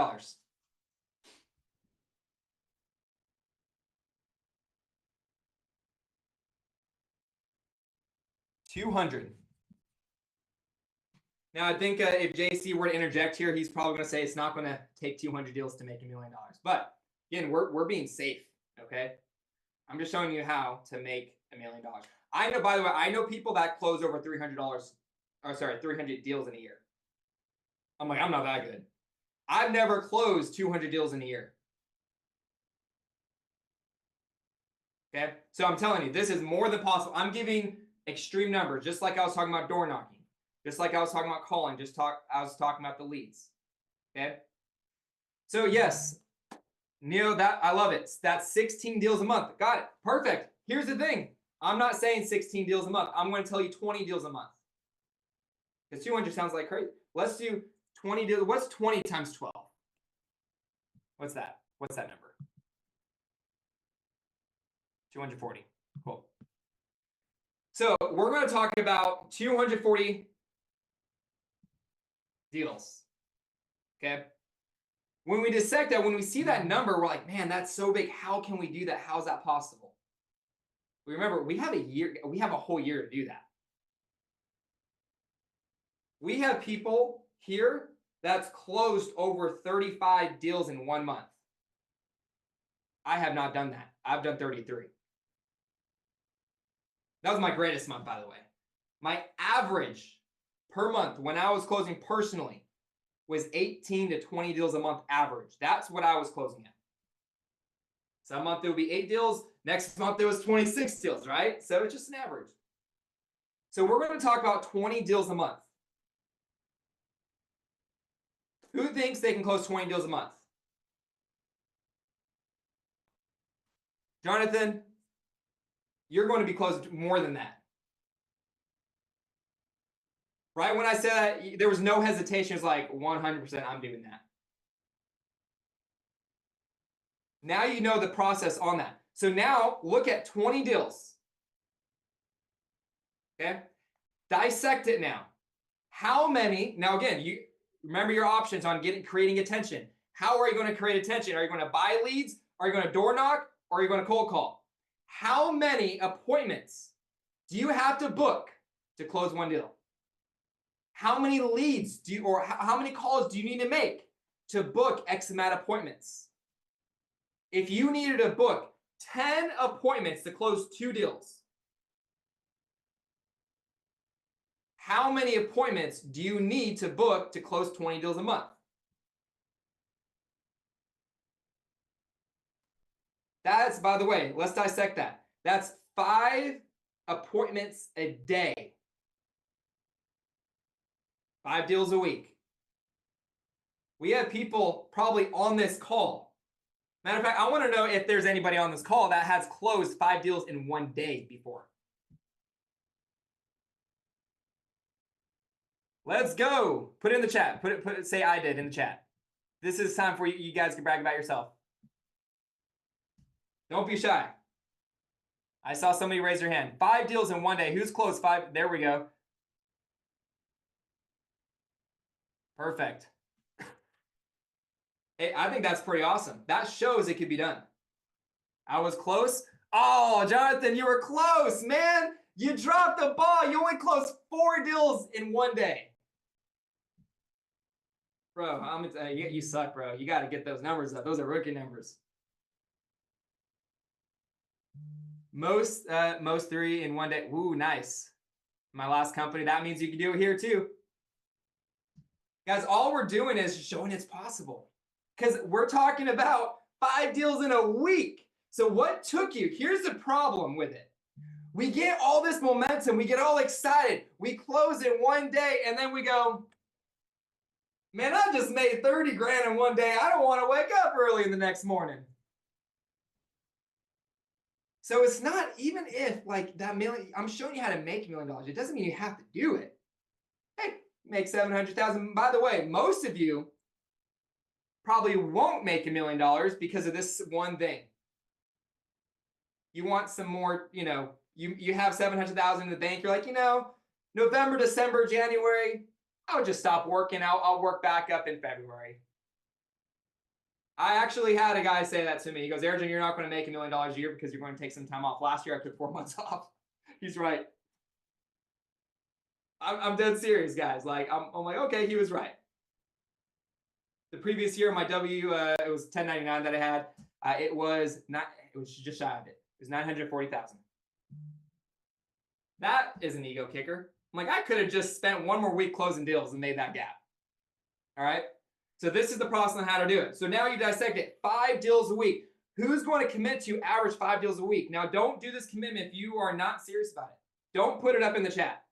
200. Now, I think if JC were to interject here, he's probably going to say it's not going to take 200 deals to make $1 million. But Again, we're being safe, okay? I'm just showing you how to make $1 million. I know, by the way, I know people that close over $300, or sorry, 300 deals in a year. I'm like, I'm not that good. I've never closed 200 deals in a year. Okay, so I'm telling you, this is more than possible. I'm giving extreme numbers, just like I was talking about door knocking, just like I was talking about calling, I was talking about the leads. Okay, so yes, Neo, that I love it. That's 16 deals a month. Got it. Perfect. Here's the thing. I'm not saying 16 deals a month. I'm going to tell you 20 deals a month. Because 200 sounds like crazy. Let's do 20 deals. What's 20 times 12? What's that? What's that number? 240. Cool. So we're going to talk about 240 deals. Okay. When we dissect that, when we see that number, we're like, man, that's so big. How can we do that? How is that possible? Remember, we have a whole year to do that. We have people here that's closed over 35 deals in 1 month. I have not done that. I've done 33. That was my greatest month, by the way. My average per month when I was closing personally was 18 to 20 deals a month average. That's what I was closing at. Some month it would be 8 deals. Next month it was 26 deals, right? So it's just an average. So we're going to talk about 20 deals a month. Who thinks they can close 20 deals a month? Jonathan, you're going to be closed more than that. Right when I said that, there was no hesitation. It's like 100% I'm doing that. Now you know the process on that. So now look at 20 deals. Okay? Dissect it now. How many, now again, you remember your options on creating attention. How are you going to create attention? Are you going to buy leads? Are you going to door knock? Or are you going to cold call? How many appointments do you have to book to close one deal? How many leads how many calls do you need to make to book X amount of appointments? If you needed to book 10 appointments to close 2 deals, how many appointments do you need to book to close 20 deals a month? That's, by the way, let's dissect that. That's 5 appointments a day. 5 deals a week. We have people probably on this call. Matter of fact, I want to know if there's anybody on this call that has closed 5 deals in 1 day before. Let's go. Put it in the chat. Say I did in the chat. This is time for you guys to brag about yourself. Don't be shy. I saw somebody raise their hand. 5 deals in 1 day. Who's closed 5? There we go. Perfect. Hey, I think that's pretty awesome. That shows it could be done. I was close. Oh, Jonathan, you were close, man. You dropped the ball. You only closed 4 deals in 1 day. Bro, I'm gonna tell you, you suck, bro. You got to get those numbers up. Those are rookie numbers. Most 3 in 1 day. Ooh, nice. My last company. That means you can do it here too. Guys, all we're doing is showing it's possible. Because we're talking about 5 deals in a week. So what took you? Here's the problem with it. We get all this momentum. We get all excited. We close in 1 day and then we go, man, I just made 30 grand in 1 day. I don't want to wake up early in the next morning. So it's not, even if like that million, I'm showing you how to make $1 million. It doesn't mean you have to do it. Hey, make 700,000. By the way, most of you probably won't make $1 million because of this one thing. You want some more, you have 700,000 in the bank. You're like, November, December, January, I'll just stop working. I'll work back up in February. I actually had a guy say that to me. He goes, Arjun, you're not going to make $1 million a year because you're going to take some time off. Last year, I took 4 months off. He's right. I'm dead serious, guys. Like, I'm like, okay, he was right. The previous year, my it was 1099 that I had. It was just shy of it. It was 940,000. That is an ego kicker. I'm like, I could have just spent one more week closing deals and made that gap. All right. So this is the process on how to do it. So now you dissect it. 5 deals a week. Who's going to commit to average 5 deals a week? Now, don't do this commitment if you are not serious about it. Don't put it up in the chat,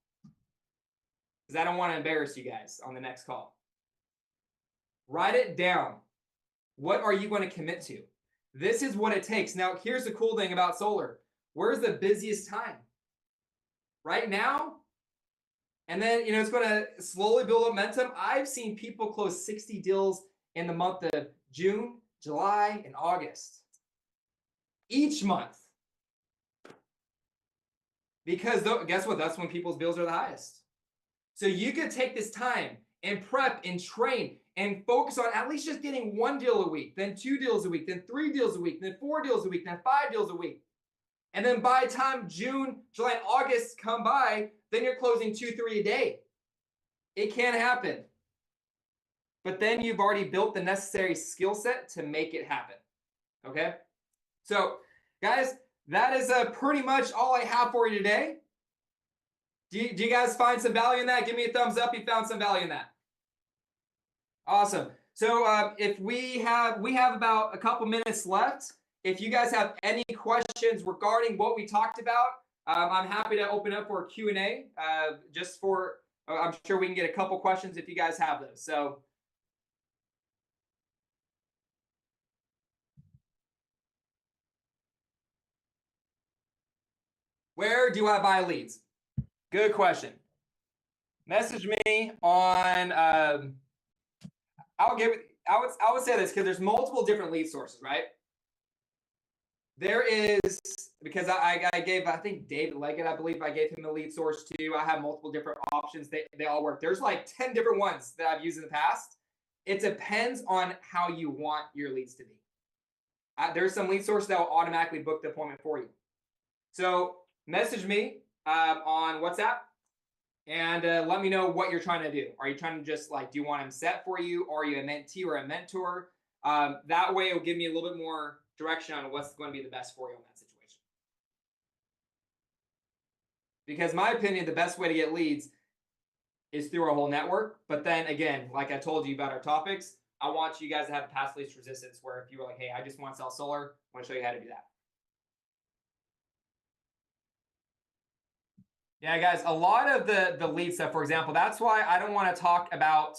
because I don't want to embarrass you guys on the next call. Write it down. What are you going to commit to? This is what it takes. Now, here's the cool thing about solar. Where's the busiest time? Right now? And then, it's going to slowly build momentum. I've seen people close 60 deals in the month of June, July, and August. Each month. Because guess what? That's when people's bills are the highest. So you could take this time and prep and train and focus on at least just getting 1 deal a week, then 2 deals a week, then 3 deals a week, then 4 deals a week, then 5 deals a week. And then by the time June, July, and August come by, then you're closing 2, 3 a day. It can happen. But then you've already built the necessary skill set to make it happen. Okay? So, guys, that is pretty much all I have for you today. Do you guys find some value in that? Give me a thumbs up if you found some value in that. Awesome. So if we have about a couple minutes left. If you guys have any questions regarding what we talked about, I'm happy to open up for Q&A. I'm sure we can get a couple questions if you guys have those. So. Where do I buy leads? Good question. Message me on. I would say this because there's multiple different lead sources, right? There is, because I gave, I think David Leggett, I believe I gave him the lead source too. I have multiple different options. They all work. There's like 10 different ones that I've used in the past. It depends on how you want your leads to be. There's some lead sources that will automatically book the appointment for you. So message me on WhatsApp and let me know what you're trying to do. Are you trying to just do you want them set for you? Or are you a mentee or a mentor? That way it will give me a little bit more direction on what's going to be the best for you in that situation. Because in my opinion, the best way to get leads is through our whole network. But then again, like I told you about our topics, I want you guys to have past least resistance where if you were like, hey, I just want to sell solar, I want to show you how to do that. Yeah, guys, a lot of the lead stuff, for example, that's why I don't want to talk about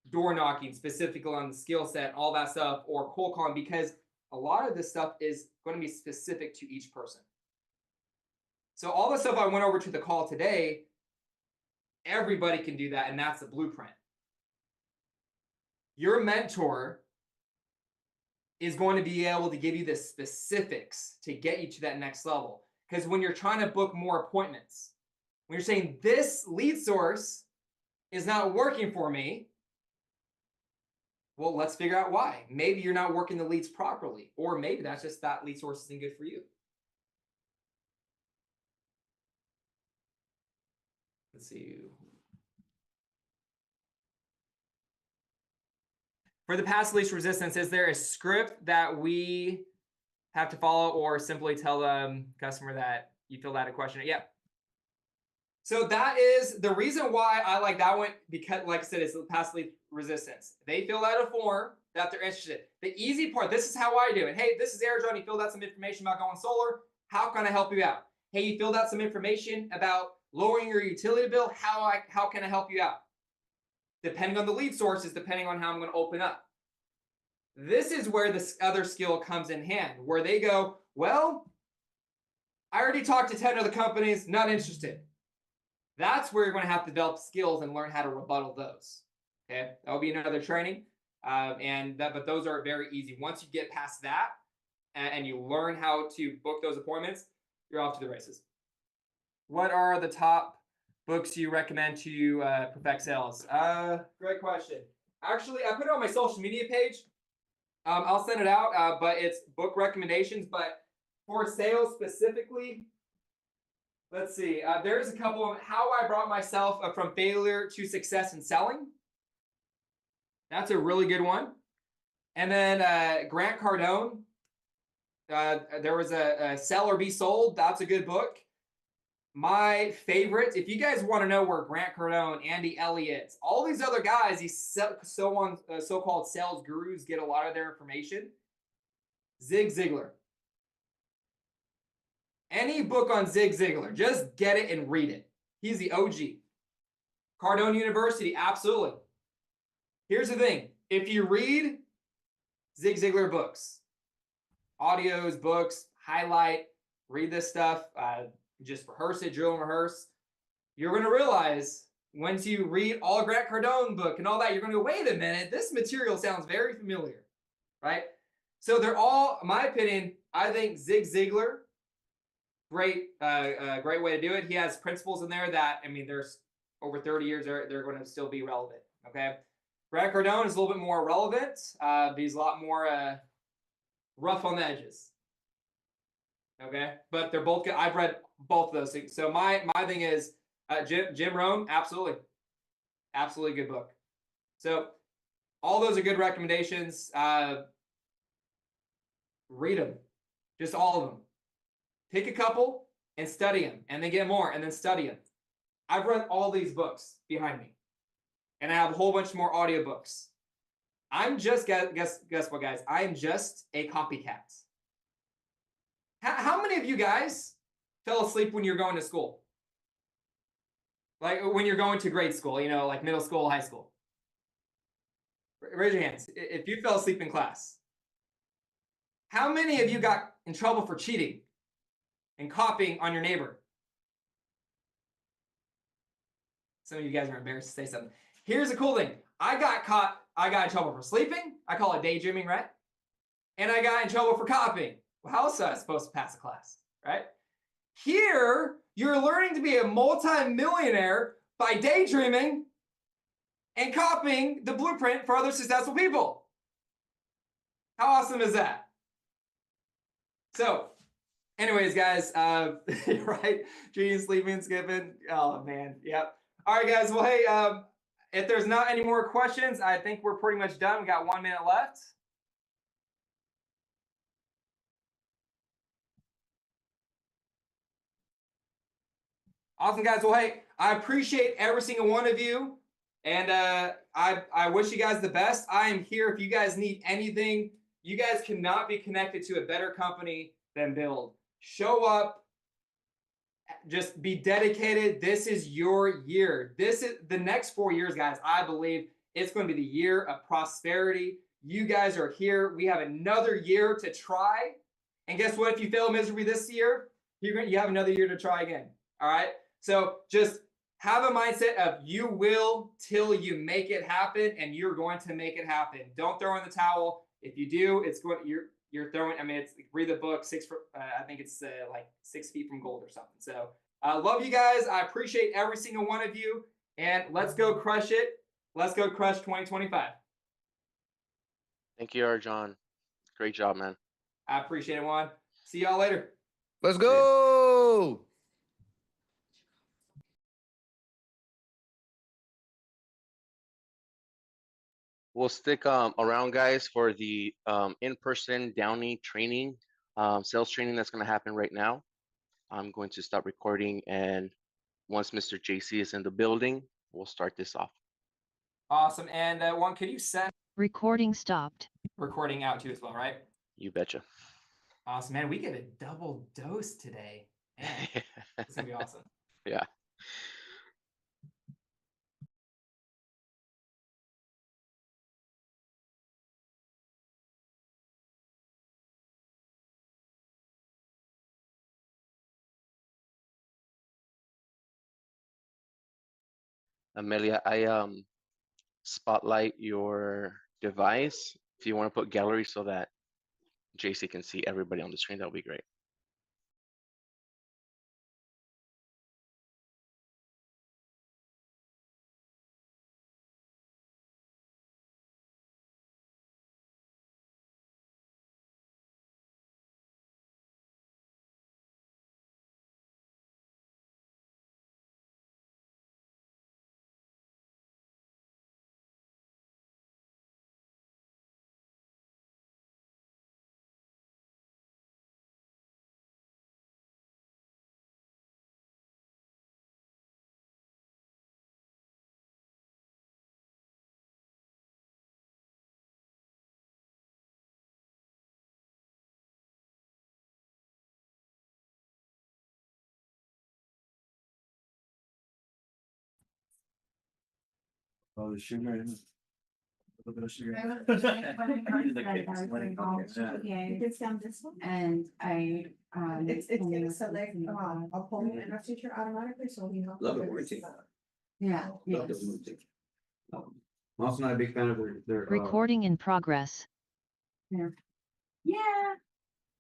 door knocking specifically on the skill set, all that stuff, or cold calling, because a lot of this stuff is going to be specific to each person. So all the stuff I went over to the call today, everybody can do that, and that's the blueprint. Your mentor is going to be able to give you the specifics to get you to that next level. Because when you're trying to book more appointments, when you're saying this lead source is not working for me, well, let's figure out why. Maybe you're not working the leads properly, or maybe that's just that lead source isn't good for you. Let's see. For the past least resistance, is there a script that we have to follow, or simply tell the customer that you filled out a questionnaire? Yeah. So that is the reason why I like that one, because like I said, it's the past least resistance. They filled out a form that they're interested. The easy part, this is how I do it. Hey, this is Aaron. You filled out some information about going solar. How can I help you out? Hey, you filled out some information about lowering your utility bill. How can I help you out? Depending on the lead sources, depending on how I'm going to open up. This is where this other skill comes in hand, where they go, well, I already talked to 10 other companies, not interested. That's where you're going to have to develop skills and learn how to rebuttal those. Okay, that will be another training, but those are very easy. Once you get past that and you learn how to book those appointments, you're off to the races. What are the top books you recommend to perfect sales? Great question. Actually, I put it on my social media page. I'll send it out, but it's book recommendations. But for sales specifically, let's see. There's a couple of how I brought myself from failure to success in selling. That's a really good one. And then Grant Cardone. There was a Sell or Be Sold. That's a good book. My favorite, if you guys want to know where Grant Cardone, Andy Elliott, all these other guys, these so-called sales gurus get a lot of their information. Zig Ziglar. Any book on Zig Ziglar, just get it and read it. He's the OG. Cardone University, absolutely. Here's the thing. If you read Zig Ziglar books, audios, books, highlight, read this stuff, just rehearse it, drill and rehearse, you're going to realize once you read all Grant Cardone book and all that, you're going to go, wait a minute, this material sounds very familiar, right? So they're all, in my opinion, I think Zig Ziglar, great way to do it. He has principles in there that, I mean, there's over 30 years, they're going to still be relevant, okay? Grant Cardone is a little bit more relevant, but he's a lot more rough on the edges. Okay, but they're both good. I've read both of those things. So my thing is Jim Rohn, absolutely good book. So all those are good recommendations. Read them, just all of them. Pick a couple and study them, and then get more, and then study them. I've read all these books behind me, and I have a whole bunch more audiobooks. I'm just guess what, guys? I am just a copycat. How many of you guys fell asleep when you're going to school? Like when you're going to grade school, you know, like middle school, high school. Raise your hands if you fell asleep in class. How many of you got in trouble for cheating and copying on your neighbor? Some of you guys are embarrassed to say something. Here's the cool thing. I got in trouble for sleeping. I call it daydreaming, right? And I got in trouble for copying. Well, how else was I supposed to pass a class, right? Here, you're learning to be a multi-millionaire by daydreaming and copying the blueprint for other successful people. How awesome is that? So, anyways, guys, right? Dreaming, sleeping, skipping. Oh, man. Yep. All right, guys. Well, hey, if there's not any more questions, I think we're pretty much done. We got 1 minute left. Awesome, guys. Well, hey, I appreciate every single one of you. And I wish you guys the best. I am here if you guys need anything. You guys cannot be connected to a better company than BYLD. Show up. Just be dedicated. This is your year. This is the next 4 years, guys. I believe it's going to be the year of prosperity. You guys are here. We have another year to try. And guess what? If you fail miserably this year, you have another year to try again. All right. So just have a mindset of you will till you make it happen, and you're going to make it happen. Don't throw in the towel. If you do, it's going. You're throwing. I mean, it's read the book. I think it's like 6 feet from gold or something. So love you guys. I appreciate every single one of you, and let's go crush it. Let's go crush 2025. Thank you, Arjan. Great job, man. I appreciate it, Juan. See y'all later. Let's go. We'll stick around, guys, for the in-person Downey training, sales training that's going to happen right now. I'm going to stop recording, and once Mr. JC is in the building, we'll start this off. Awesome. And Juan, can you send Recording stopped. recording out too as well, right? You betcha. Awesome, man. We get a double dose today. Man, it's going to be awesome. Yeah. Amelia, I spotlight your device if you want to put gallery so that JC can see everybody on the screen. That would be great. Oh, the sugar. A little bit of sugar. And I, it's gonna select, a home and a future automatically, so we know. Love the warranty. Yeah. Love the warranty. I'm also not a big fan of their Recording in progress. Yeah.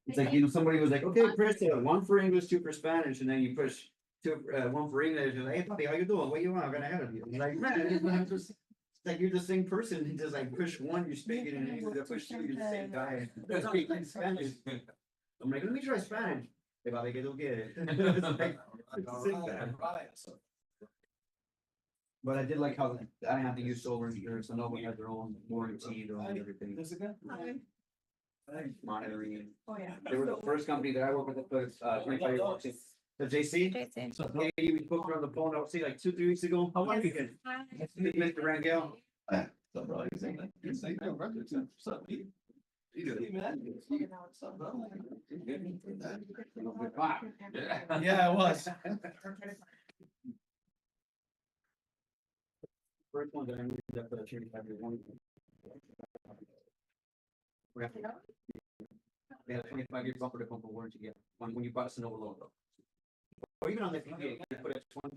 It's like, somebody was like, okay, Chris, one for English, two for Spanish, and then you push two, one for English, and like, hey, puppy, how you doing? What do you want? I'm gonna have you. You're like, man, it's like you're the same person. You just like push one, you speak it, and then you push two, you're the same guy. That's speaking Spanish. I'm like, let me try Spanish. Hey, papi, que tú quieres? It's like, it's the same guy. But I did like how I didn't have to use solar insurance, so nobody had their own warranty, their own everything. Monitoring it. Oh, yeah. They were the first company that I worked with that put 25 year warranty. The JC? Hey, we booked her on the phone, I would say like 2-3 weeks ago. How are you? Mr. Rangel. Yeah, it was. First one that I moved up to 25 year warranty. They had a 25 year bumper to bumper warranty, yeah, when you bought a Sonova logo. Or even on the PPA, you put a 20,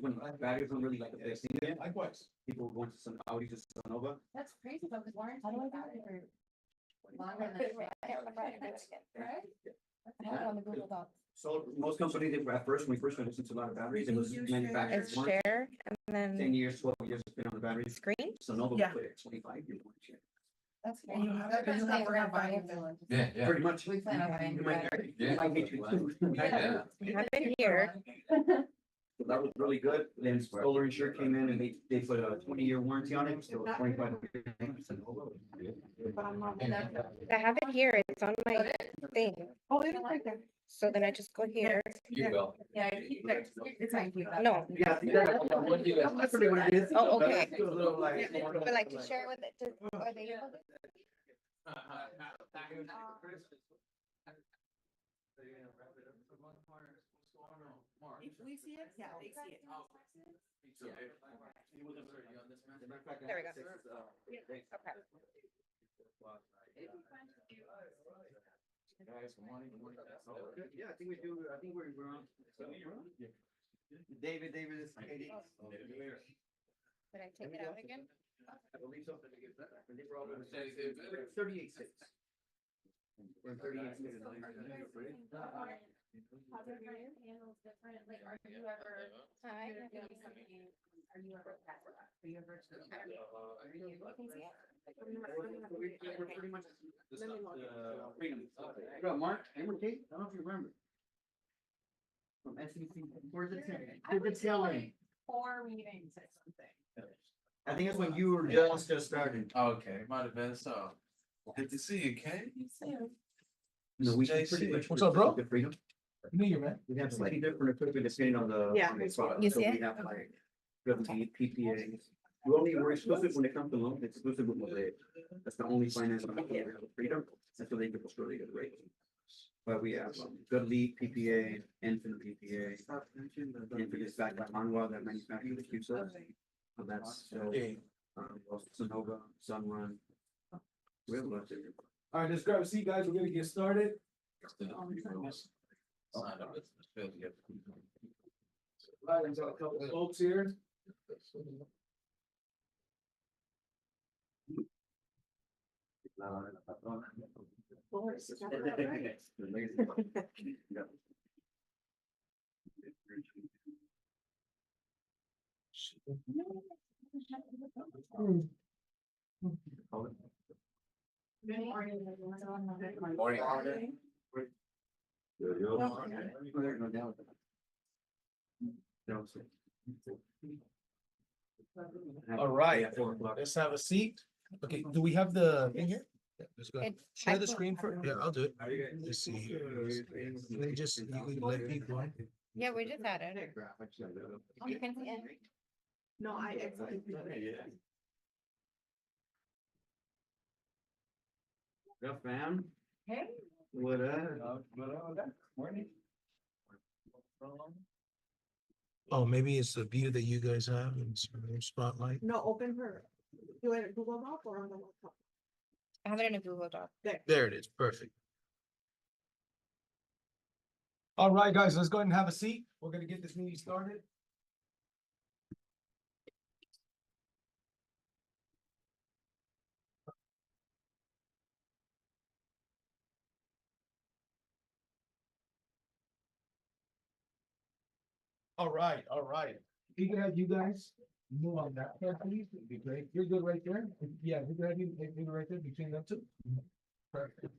when batteries don't really like the best thing. Likewise. People going to some Audi to Sonova. That's crazy though, because warranty for longer than. I can't remember. Right? I have it on the Google Docs. So most companies, at first, when we first went into a lot of batteries, it was manufactured. It's share and then 10 years, 12 years, it's been on the batteries. screen. Sonova Yeah. put a 25 year warranty. That's great. We're gonna buy it. Yeah. Pretty much. We plan on buying You it. might- Yeah. you might get you too. Yeah. We have it here. So that was really good. Then Solar Insure came in and they put a 20-year warranty on it, so 25. I have it here. It's on my thing. Oh, it's right there. So then I just go here. You will. Yeah, it's like. No. Yeah, I think that's really what it is. Oh, okay. That's a little like- But like to share with it, are they able to? If we see it, yeah, they see it. There we go. Okay. Yeah, I think we do, I think we're on. David is. Did I take it out again? I believe so. I think we're all gonna say 38 states. We're in 38 states. Hi. We're pretty much. Freedom. You got Mark, Amber Kate, I don't know if you remember. From SEC, where's it? Where's it telling? 4 meetings or something. I think it's when you were just starting. Okay, might have been so. Good to see you, Kay. No, we JC. pretty much. What's up, bro? The Freedom. Me, man. We have slightly different equipment depending on the. Yeah. on the product. You So see we it? have like, WD, PPA. We're exclusive when it comes to loans, it's exclusive with Mosaic. That's the only finance company we have with Freedom, that's what they give us really good rates. But we have good lead PPA, Infinite PPA, Infinite is backed by Hanwha that manufactures the Q cells. So that's, Sonova, Sunrun. We have a lot of different. All right, let's grab a seat, guys. We're gonna get started. Right, we've got a couple of folks here. All right, let's have a seat. Okay, do we have the thing here? Yeah, let's go. Share the screen for, yeah, I'll do it. Let's see here. And then just, you can let people. Yeah, we just had it. You can see it. No, I. What up, fam? Hey. What up? Morning. Oh, maybe it's the view that you guys have in Spotlight. No, open her. Do it Google Doc or on the laptop? I have it in a Google Doc. There it is. Perfect. All right, guys, let's go ahead and have a seat. We're gonna get this meeting started. All right, all right. We can have you guys move on that part, please. It'd be great. You're good right there. Yeah, we can have you right there between them two. Perfect.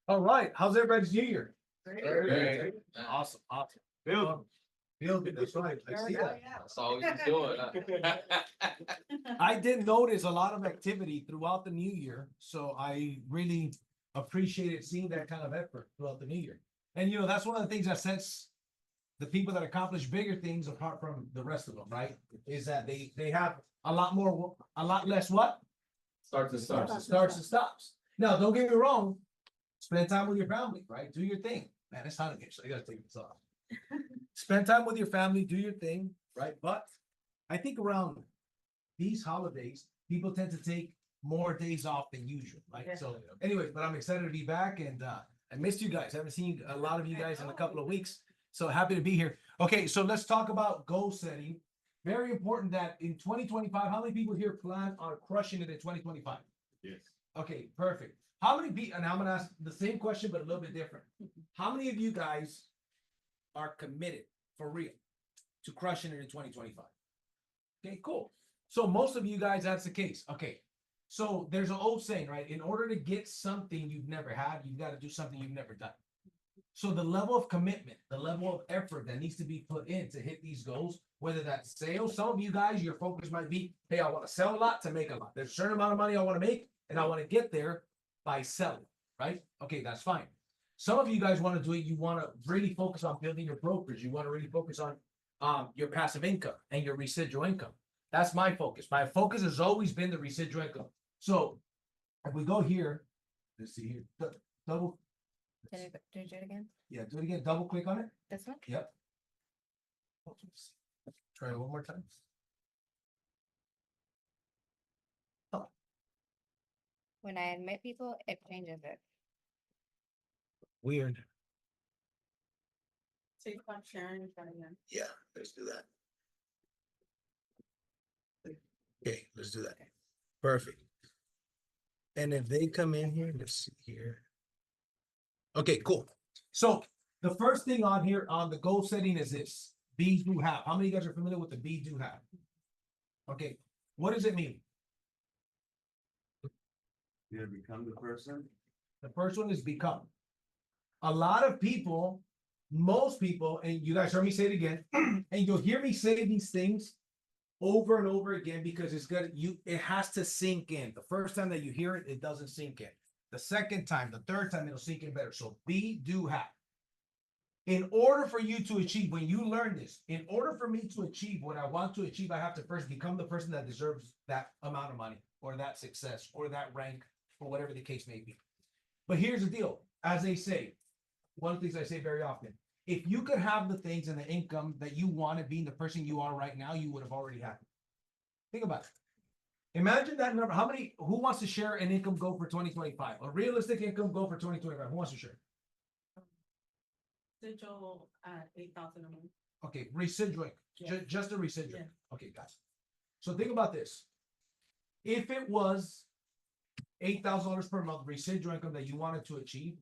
All right, how's everybody's New Year? Great. Awesome, awesome. Build it, that's right. I see that. That's all he's doing. I did notice a lot of activity throughout the new year, so I really appreciated seeing that kind of effort throughout the new year. And you know, that's one of the things that sets the people that accomplish bigger things apart from the rest of them, right? Is that they have a lot less what? Starts and stops. Starts and stops. Now, don't get me wrong, spend time with your family, right? Do your thing. Man, it's time to get, so I gotta take this off. Spend time with your family, do your thing, right? But I think around these holidays, people tend to take more days off than usual, right? Yeah. So anyways, but I'm excited to be back and I missed you guys. I haven't seen a lot of you guys in a couple of weeks. So happy to be here. Okay, so let's talk about goal setting. Very important that in 2025, how many people here plan on crushing it in 2025? Yes. Okay, perfect. How many people, and I'm gonna ask the same question, but a little bit different. How many of you guys are committed for real to crushing it in 2025? Okay, cool. So most of you guys, that's the case. Okay. So there's an old saying, right? In order to get something you've never had, you've got to do something you've never done. So the level of commitment, the level of effort that needs to be put in to hit these goals, whether that's sales, some of you guys, your focus might be, hey, I want to sell a lot to make a lot. There's a certain amount of money I want to make, and I want to get there by selling, right? Okay, that's fine. Some of you guys want to do it, you want to really focus on building your brokerage. You want to really focus on your passive income and your residual income. That's my focus. My focus has always been the residual income. So if we go here, let's see here, double. Did I do it again? Yeah, do it again. Double click on it. This one? Yep. Try it one more time. When I admit people, it changes it. Weird. So you want Sharon and try again. Yeah, let's do that. Okay, let's do that. Perfect. And if they come in here, let's see here. Okay, cool. So the first thing on here on the goal setting is this: be, do, have. How many of you guys are familiar with the be, do, have? Okay, what does it mean? You become the person. The first one is become. A lot of people, most people, and you guys heard me say it again, and you'll hear me say these things over and over again because it's good. It has to sink in. The first time that you hear it, it doesn't sink in. The second time, the third time, it'll sink in better. So be, do, have. In order for you to achieve, when you learn this, in order for me to achieve what I want to achieve, I have to first become the person that deserves that amount of money or that success or that rank or whatever the case may be. But here's the deal. As they say, one of the things I say very often, if you could have the things and the income that you wanted being the person you are right now, you would have already had it. Think about it. Imagine that number. Who wants to share an income goal for 2025? A realistic income goal for 2025. Who wants to share? Residual at 8,000 a month. Okay, residual. Yeah. Just a residual. Yeah. Okay, guys. So think about this. If it was $8,000 per month residual income that you wanted to achieve,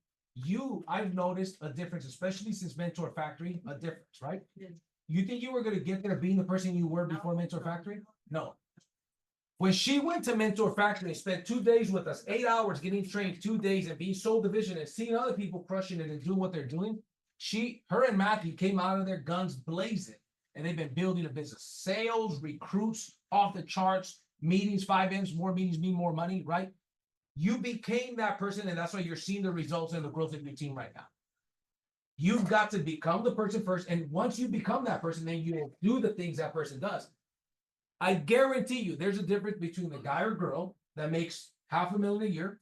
I've noticed a difference, especially since Mentor Factory, a difference, right? Yeah. You think you were going to get there being the person you were before Mentor Factory? No. When she went to Mentor Factory and spent 2 days with us, 8 hours getting trained, 2 days and being sold the vision and seeing other people crushing it and doing what they're doing, her and Matthew came out of their guns blazing and they've been building a business. Sales, recruits, off the charts, meetings, 5Ms, more meetings mean more money, right? You became that person, and that's why you're seeing the results and the growth of your team right now. You've got to become the person first, and once you become that person, then you will do the things that person does. I guarantee you there's a difference between the guy or girl that makes $500,000 a year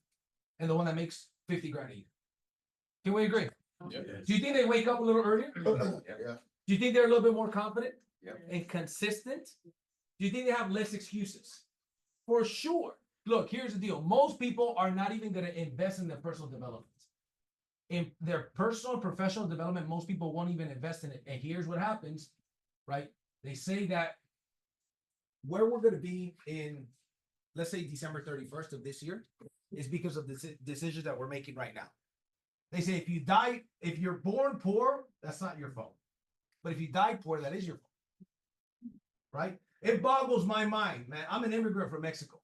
and the one that makes 50 grand a year. Can we agree? Yeah. Do you think they wake up a little earlier? Yeah. Do you think they're a little bit more confident? and consistent, do you think they have less excuses? For sure. Look, here's the deal. Most people are not even going to invest in their personal development. In their personal and professional development, most people won't even invest in it. And here's what happens, right? They say that where we're going to be in, let's say, December 31st of this year is because of the decisions that we're making right now. They say if you're born poor, that's not your fault. But if you die poor, that is your fault. Right? It boggles my mind, man. I'm an immigrant from Mexico.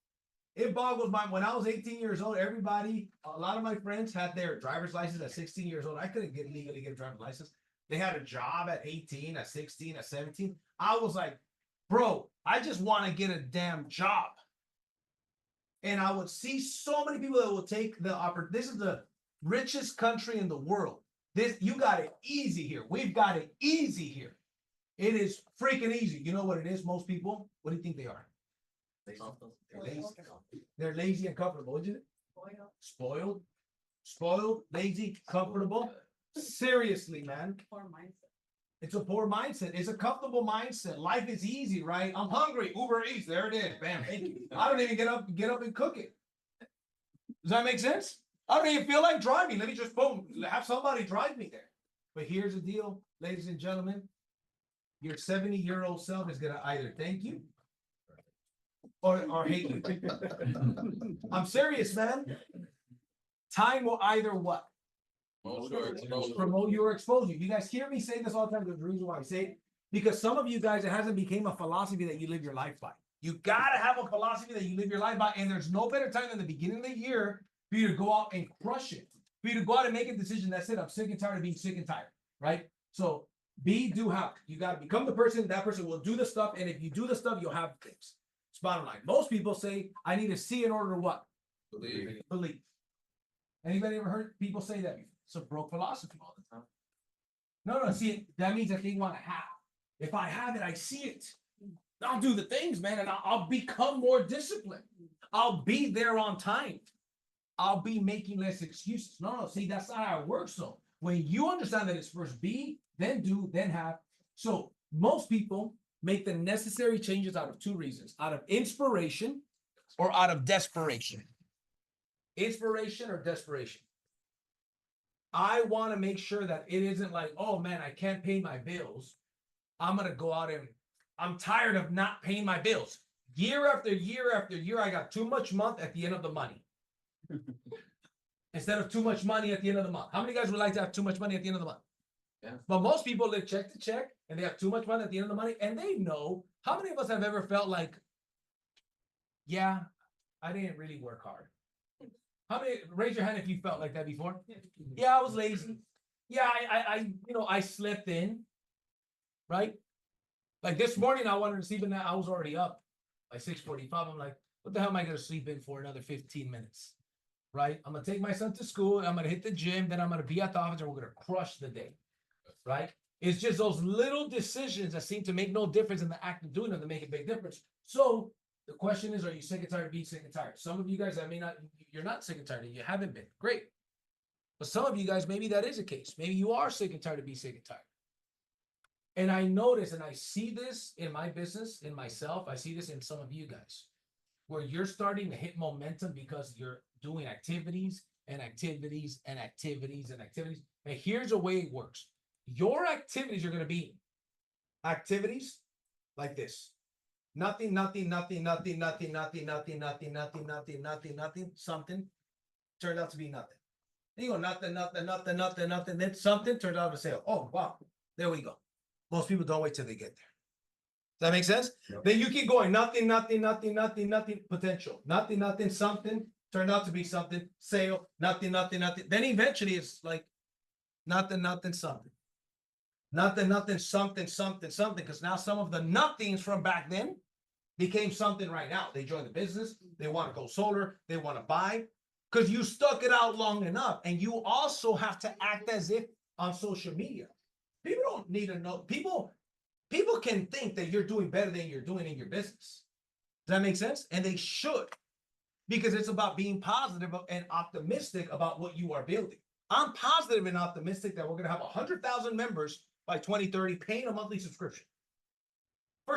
It boggles my mind. When I was 18 years old, a lot of my friends had their driver's license at 16 years old. I couldn't legally get a driver's license. They had a job at 18, at 16, at 17. I was like, bro, I just want to get a damn job. And I would see so many people that will take the opportunity. This is the richest country in the world. You got it easy here. We've got it easy here. It is freaking easy. You know what it is? Most people, what do you think they are? They're lazy. They're lazy and comfortable. What is it? Spoiled, lazy, comfortable. Seriously, man. It's a poor mindset. It's a comfortable mindset. Life is easy, right? I'm hungry. Uber Eats. There it is. Bam. Thank you. I don't even get up and cook it. Does that make sense? I don't even feel like driving. Let me just have somebody drive me there. But here's the deal, ladies and gentlemen. Your 70-year-old self is gonna either thank you or hate you. I'm serious, man. Time will either what? Promote you or expose you. You guys hear me say this all the time. There's a reason why I say it. Because some of you guys, it hasn't become a philosophy that you live your life by. You gotta have a philosophy that you live your life by, and there's no better time than the beginning of the year for you to go out and crush it. For you to go out and make a decision. That's it. I'm sick and tired of being sick and tired. Right? So do have. You gotta become the person. That person will do the stuff, and if you do the stuff, you'll have things. It's bottom line. Most people say, I need to see in order to what? Believe. Anybody ever heard people say that before? It's a broke philosophy all the time. No, see, that means that they want to have. If I have it, I see it. I'll do the things, man, and I'll become more disciplined. I'll be there on time. I'll be making less excuses. No, see, that's not how it works, though. When you understand that it's first be, then do, then have. So most people make the necessary changes out of two reasons, out of inspiration or out of desperation. Inspiration or desperation. I want to make sure that it isn't like, oh man, I can't pay my bills. I'm going to go out and I'm tired of not paying my bills. Year after year after year, I got too much month at the end of the money. Instead of too much money at the end of the month. How many guys would like to have too much money at the end of the month? Yeah. But most people live check to check and they have too much money at the end of the money. And they know, how many of us have ever felt like, yeah, I didn't really work hard. How many, raise your hand if you felt like that before? Yeah, I was lazy. Yeah, I slept in, right? Like this morning, I wanted to sleep in that. I was already up by 6:45. I'm like, what the hell am I going to sleep in for another 15 minutes? Right? I'm going to take my son to school. I'm going to hit the gym. Then I'm going to be at the office and we're going to crush the day. Right? It's just those little decisions that seem to make no difference in the act of doing them that make a big difference. So the question is, are you sick and tired of being sick and tired? Some of you guys, you're not sick and tired, and you haven't been. Great. But some of you guys, maybe that is the case. Maybe you are sick and tired of being sick and tired. And I notice, and I see this in my business, in myself, I see this in some of you guys, where you're starting to hit momentum because you're doing activities and activities and activities and activities. And here's the way it works. Your activities are going to be activities like this. Nothing, something turned out to be nothing. Then you go, nothing, then something turned out to say, oh, wow, there we go. Most people don't wait till they get there. Does that make sense? Yep. Then you keep going, nothing, potential. Nothing, something, turned out to be something, sale, nothing. Then eventually it's like, nothing, something. Nothing, something, because now some of the nothings from back then became something right now. They join the business. They want to go solar. They want to buy because you stuck it out long enough. And you also have to act as if on social media. People don't need to know. People can think that you're doing better than you're doing in your business. Does that make sense? And they should, because it's about being positive and optimistic about what you are building. I'm positive and optimistic that we're going to have 100,000 members by 2030 paying a monthly subscription.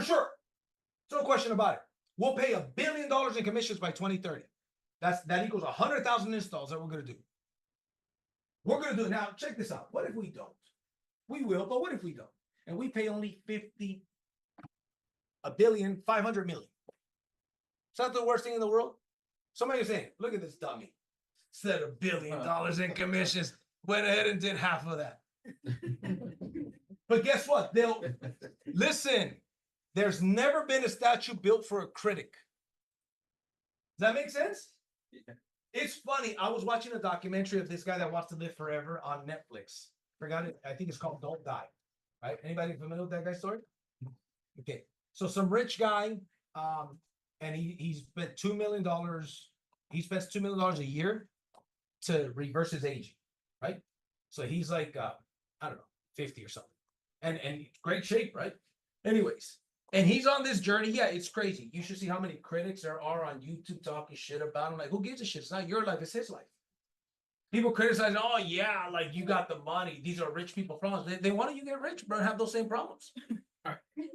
For sure. No question about it. We'll pay $1 billion in commissions by 2030. That equals 100,000 installs that we're gonna do. We're gonna do it now. Check this out. What if we don't? We will, but what if we don't? And we pay only 1,500 million. Is that the worst thing in the world? Somebody is saying, look at this dummy. Instead of $1 billion in commissions, went ahead and did half of that. But guess what? They'll listen. There's never been a statue built for a critic. Does that make sense? Yeah. It's funny. I was watching a documentary of this guy that wants to live forever on Netflix. Forgot it. I think it's called Don't Die. Right? Anybody familiar with that guy's story? Okay. So some rich guy, and he spent $2 million. He spends $2 million a year to reverse his aging, right? So he's like, I don't know, 50 or something, and great shape, right? Anyways, and he's on this journey. Yeah, it's crazy. You should see how many critics there are on YouTube talking shit about him. Like, who gives a shit? It's not your life; it's his life. People criticize, oh yeah, like you got the money. These are rich people problems. They want you to get rich, bro, and have those same problems.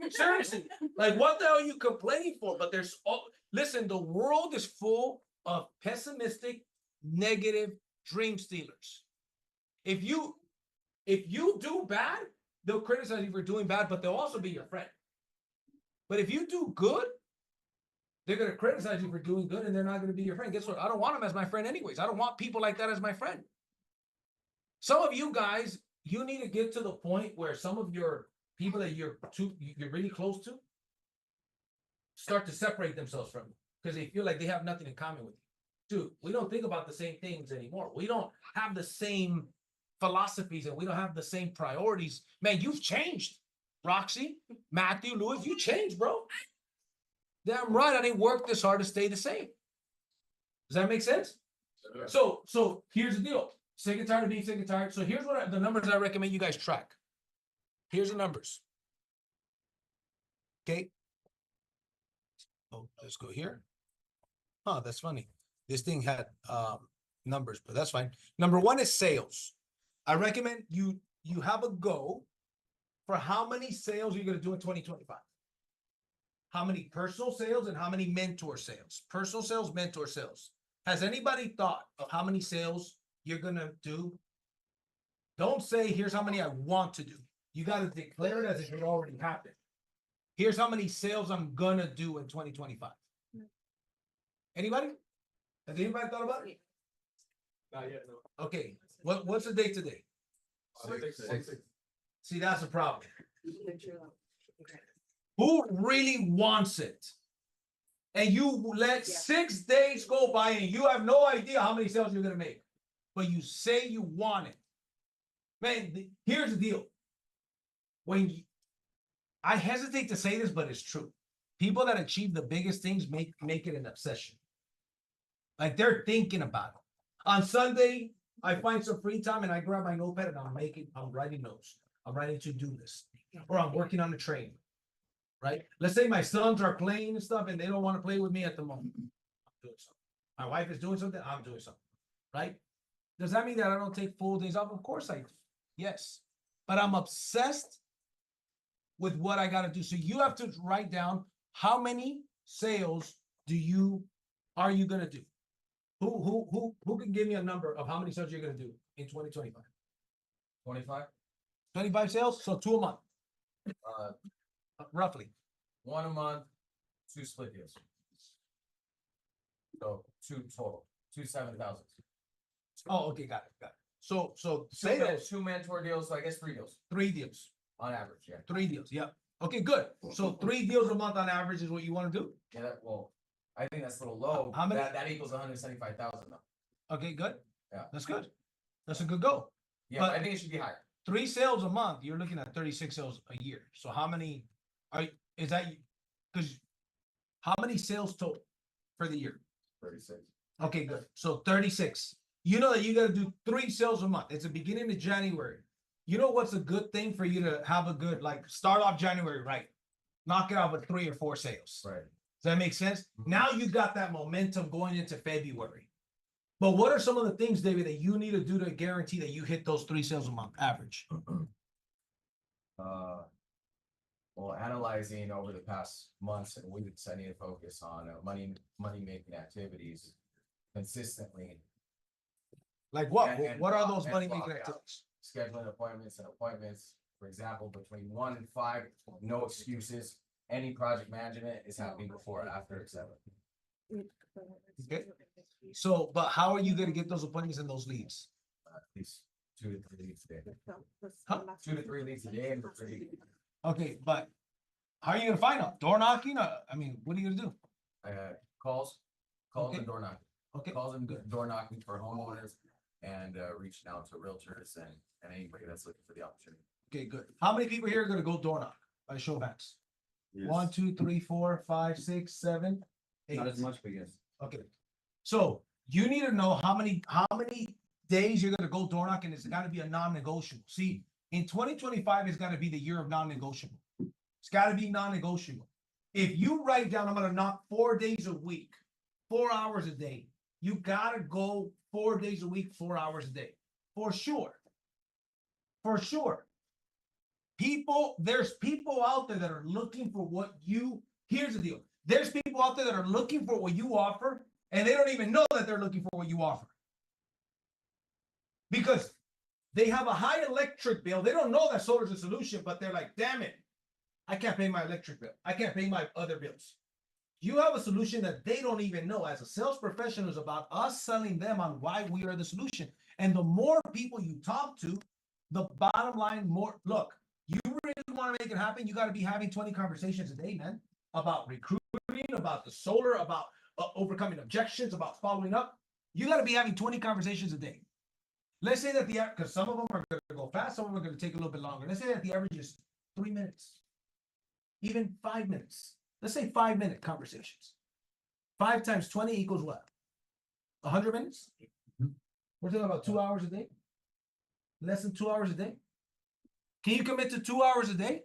Seriously, like what the hell are you complaining for? But there's listen, the world is full of pessimistic, negative dream stealers. If you do bad, they'll criticize you for doing bad, but they'll also be your friend. But if you do good, they're going to criticize you for doing good, and they're not going to be your friend. Guess what? I don't want them as my friend anyways. I don't want people like that as my friend. Some of you guys, you need to get to the point where some of your people that you're really close to start to separate themselves from you because they feel like they have nothing in common with you. Dude, we don't think about the same things anymore. We don't have the same philosophies and we don't have the same priorities. Man, you've changed. Roxy, Matthew, Louis, you changed, bro. Damn right, I didn't work this hard to stay the same. Does that make sense? Sure. So here's the deal. Sick and tired of being sick and tired. So here's what the numbers I recommend you guys track. Here's the numbers. Okay. Oh, let's go here. Oh, that's funny. This thing had numbers, but that's fine. Number one is sales. I recommend you have a goal for how many sales you're going to do in 2025. How many personal sales and how many mentor sales? Personal sales, mentor sales. Has anybody thought of how many sales you're going to do? Don't say, here's how many I want to do. You got to declare it as if it already happened. Here's how many sales I'm going to do in 2025. Anybody? Has anybody thought about it? Not yet, no. Okay. What's the date today? 6. See, that's the problem. Who really wants it? And you let 6 days go by and you have no idea how many sales you're going to make. But you say you want it. Man, here's the deal. I hesitate to say this, but it's true. People that achieve the biggest things make it an obsession. Like they're thinking about it. On Sunday, I find some free time and I grab my notepad and I'm writing notes. I'm writing to-do lists. Or I'm working on the train. Right? Let's say my sons are playing and stuff and they don't want to play with me at the moment. I'm doing something. My wife is doing something, I'm doing something. Right? Does that mean that I don't take full days off? Of course I do. Yes. But I'm obsessed with what I got to do. So you have to write down how many sales are you going to do? Who can give me a number of how many sales you're going to do in 2025? 25? 25 sales? So 2 a month. Roughly. 1 a month, 2 split deals. So 2 total, 2 7,000. Oh, okay, got it. So Sales, 2 mentor deals, so I guess 3 deals 3 deals. on average, yeah. 3 deals, yeah. Okay, good. So 3 deals a month on average is what you want to do? Yeah, well, I think that's a little low. How many? That equals 175,000 though. Okay, good. Yeah. That's good. That's a good goal. Yeah, But- I think it should be higher. 3 sales a month, you're looking at 36 sales a year. So how many because how many sales total for the year? 36. Okay, good. So 36. You know that you got to do 3 sales a month. It's the beginning of January. You know what's a good thing for you to have a good, like, start off January, right? Knock it out with 3 or 4 sales. Right. Does that make sense? Now you got that momentum going into February. But what are some of the things, David, that you need to do to guarantee that you hit those 3 sales a month average? Well, analyzing over the past months and weeks, I need to focus on money-making activities consistently. Like what? And What are those and money making block out. activities? Scheduling appointments, for example, between 1 and 5, no excuses. Any project management is happening before or after, etc. Okay. So, but how are you gonna get those appointments and those leads? At least 2 to 3 leads a day. Huh? 2 to 3 leads a day and for free. Okay, but how are you gonna find them? Door knocking? I mean, what are you gonna do? Calls Okay. and door knocking. Okay. Calls and door knocking for homeowners and reaching out to realtors and anybody that's looking for the opportunity. Okay, good. How many people here are gonna go door knock by show of hands? Yes. 1, 2, 3, 4, 5, 6, 7, 8. Not as much, but yes. Okay. So you need to know how many days you're gonna go door knocking. It's gotta be a non-negotiable. See, in 2025, it's gotta be the year of non-negotiable. It's gotta be non-negotiable. If you write down, I'm gonna knock 4 days a week, 4 hours a day, you gotta go 4 days a week, 4 hours a day. For sure. For sure. There's people out there that are looking for what you, here's the deal. There's people out there that are looking for what you offer, and they don't even know that they're looking for what you offer. Because they have a high electric bill. They don't know that solar is a solution, but they're like, damn it, I can't pay my electric bill. I can't pay my other bills. You have a solution that they don't even know. As a sales professional, is about us selling them on why we are the solution. And the more people you talk to, the bottom line, more, look, you really want to make it happen, you got to be having 20 conversations a day, man, about recruiting, about the solar, about overcoming objections, about following up. You got to be having 20 conversations a day. Let's say that because some of them are going to go fast, some of them are going to take a little bit longer. Let's say that the average is 3 minutes, even 5 minutes. Let's say 5-minute conversations. 5 times 20 equals what? 100 minutes? We're talking about 2 hours a day? Less than 2 hours a day? Can you commit to 2 hours a day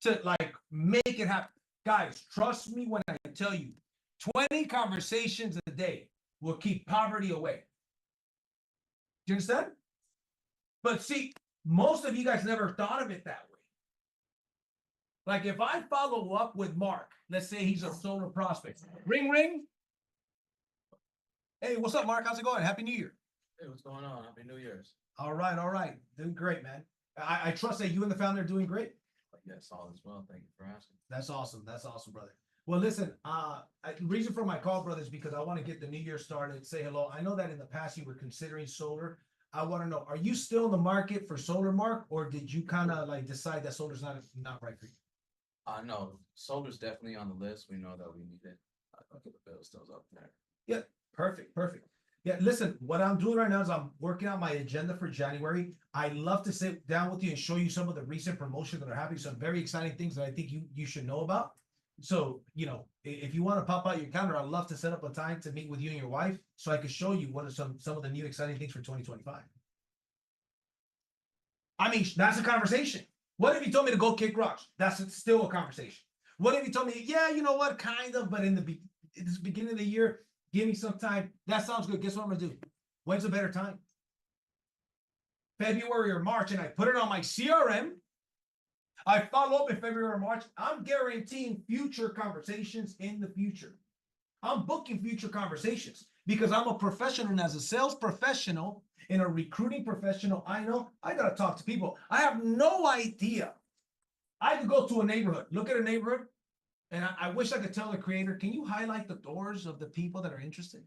to like make it happen? Guys, trust me when I tell you, 20 conversations a day will keep poverty away. Do you understand? But see, most of you guys never thought of it that way. Like if I follow up with Mark, let's say he's a solar prospect. Ring, ring. Hey, what's up, Mark? How's it going? Happy New Year. Hey, what's going on? Happy New Year's. All right, all right. Doing great, man. I trust that you and the family are doing great. Yes, all is well. Thank you for asking. That's awesome. That's awesome, brother. Well, listen, the reason for my call, brother, is because I want to get the new year started, say hello. I know that in the past you were considering solar. I want to know, are you still in the market for solar, Mark, or did you kind of like decide that solar's not right for you? No, solar's definitely on the list. We know that we need it. The bill still up there. Yeah, perfect, perfect. Yeah, listen, what I'm doing right now is I'm working on my agenda for January. I love to sit down with you and show you some of the recent promotions that are happening, some very exciting things that I think you should know about. So, you know, if you want to pop out your calendar, I'd love to set up a time to meet with you and your wife so I can show you what are some of the new exciting things for 2025. I mean, that's a conversation. What if you told me to go kick rocks? That's still a conversation. What if you told me, yeah, you know what, kind of, but in the beginning of the year, give me some time. That sounds good. Guess what I'm gonna do? When's a better time? February or March, and I put it on my CRM. I follow up in February or March. I'm guaranteeing future conversations in the future. I'm booking future conversations because I'm a professional, and as a sales professional and a recruiting professional, I know I gotta talk to people. I have no idea. I could go to a neighborhood, look at a neighborhood, and I wish I could tell the creator, can you highlight the doors of the people that are interested?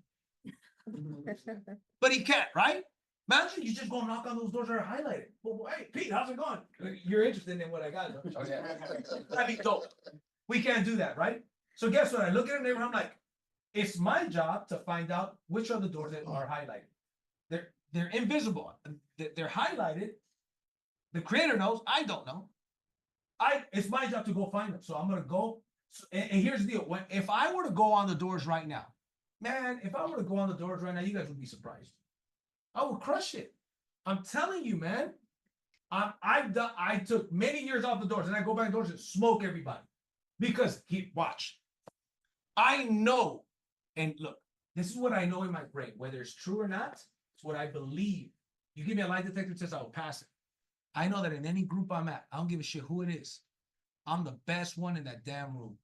But he can't, right? Imagine you just go knock on those doors that are highlighted. Well, hey, Pete, how's it going? You're interested in what I got. That'd be dope. We can't do that, right? So guess what? I look at a neighborhood, I'm like, it's my job to find out which are the doors that are highlighted. They're invisible. They're highlighted. The creator knows. I don't know. It's my job to go find them. So I'm gonna go. And here's the deal. If I were to go on the doors right now, man, if I were to go on the doors right now, you guys would be surprised. I would crush it. I'm telling you, man. I took many years off the doors, and I go back doors and smoke everybody because watch. I know, and look, this is what I know in my brain, whether it's true or not. It's what I believe. You give me a lie detector test, I will pass it. I know that in any group I'm at, I don't give a shit who it is. I'm the best one in that damn room.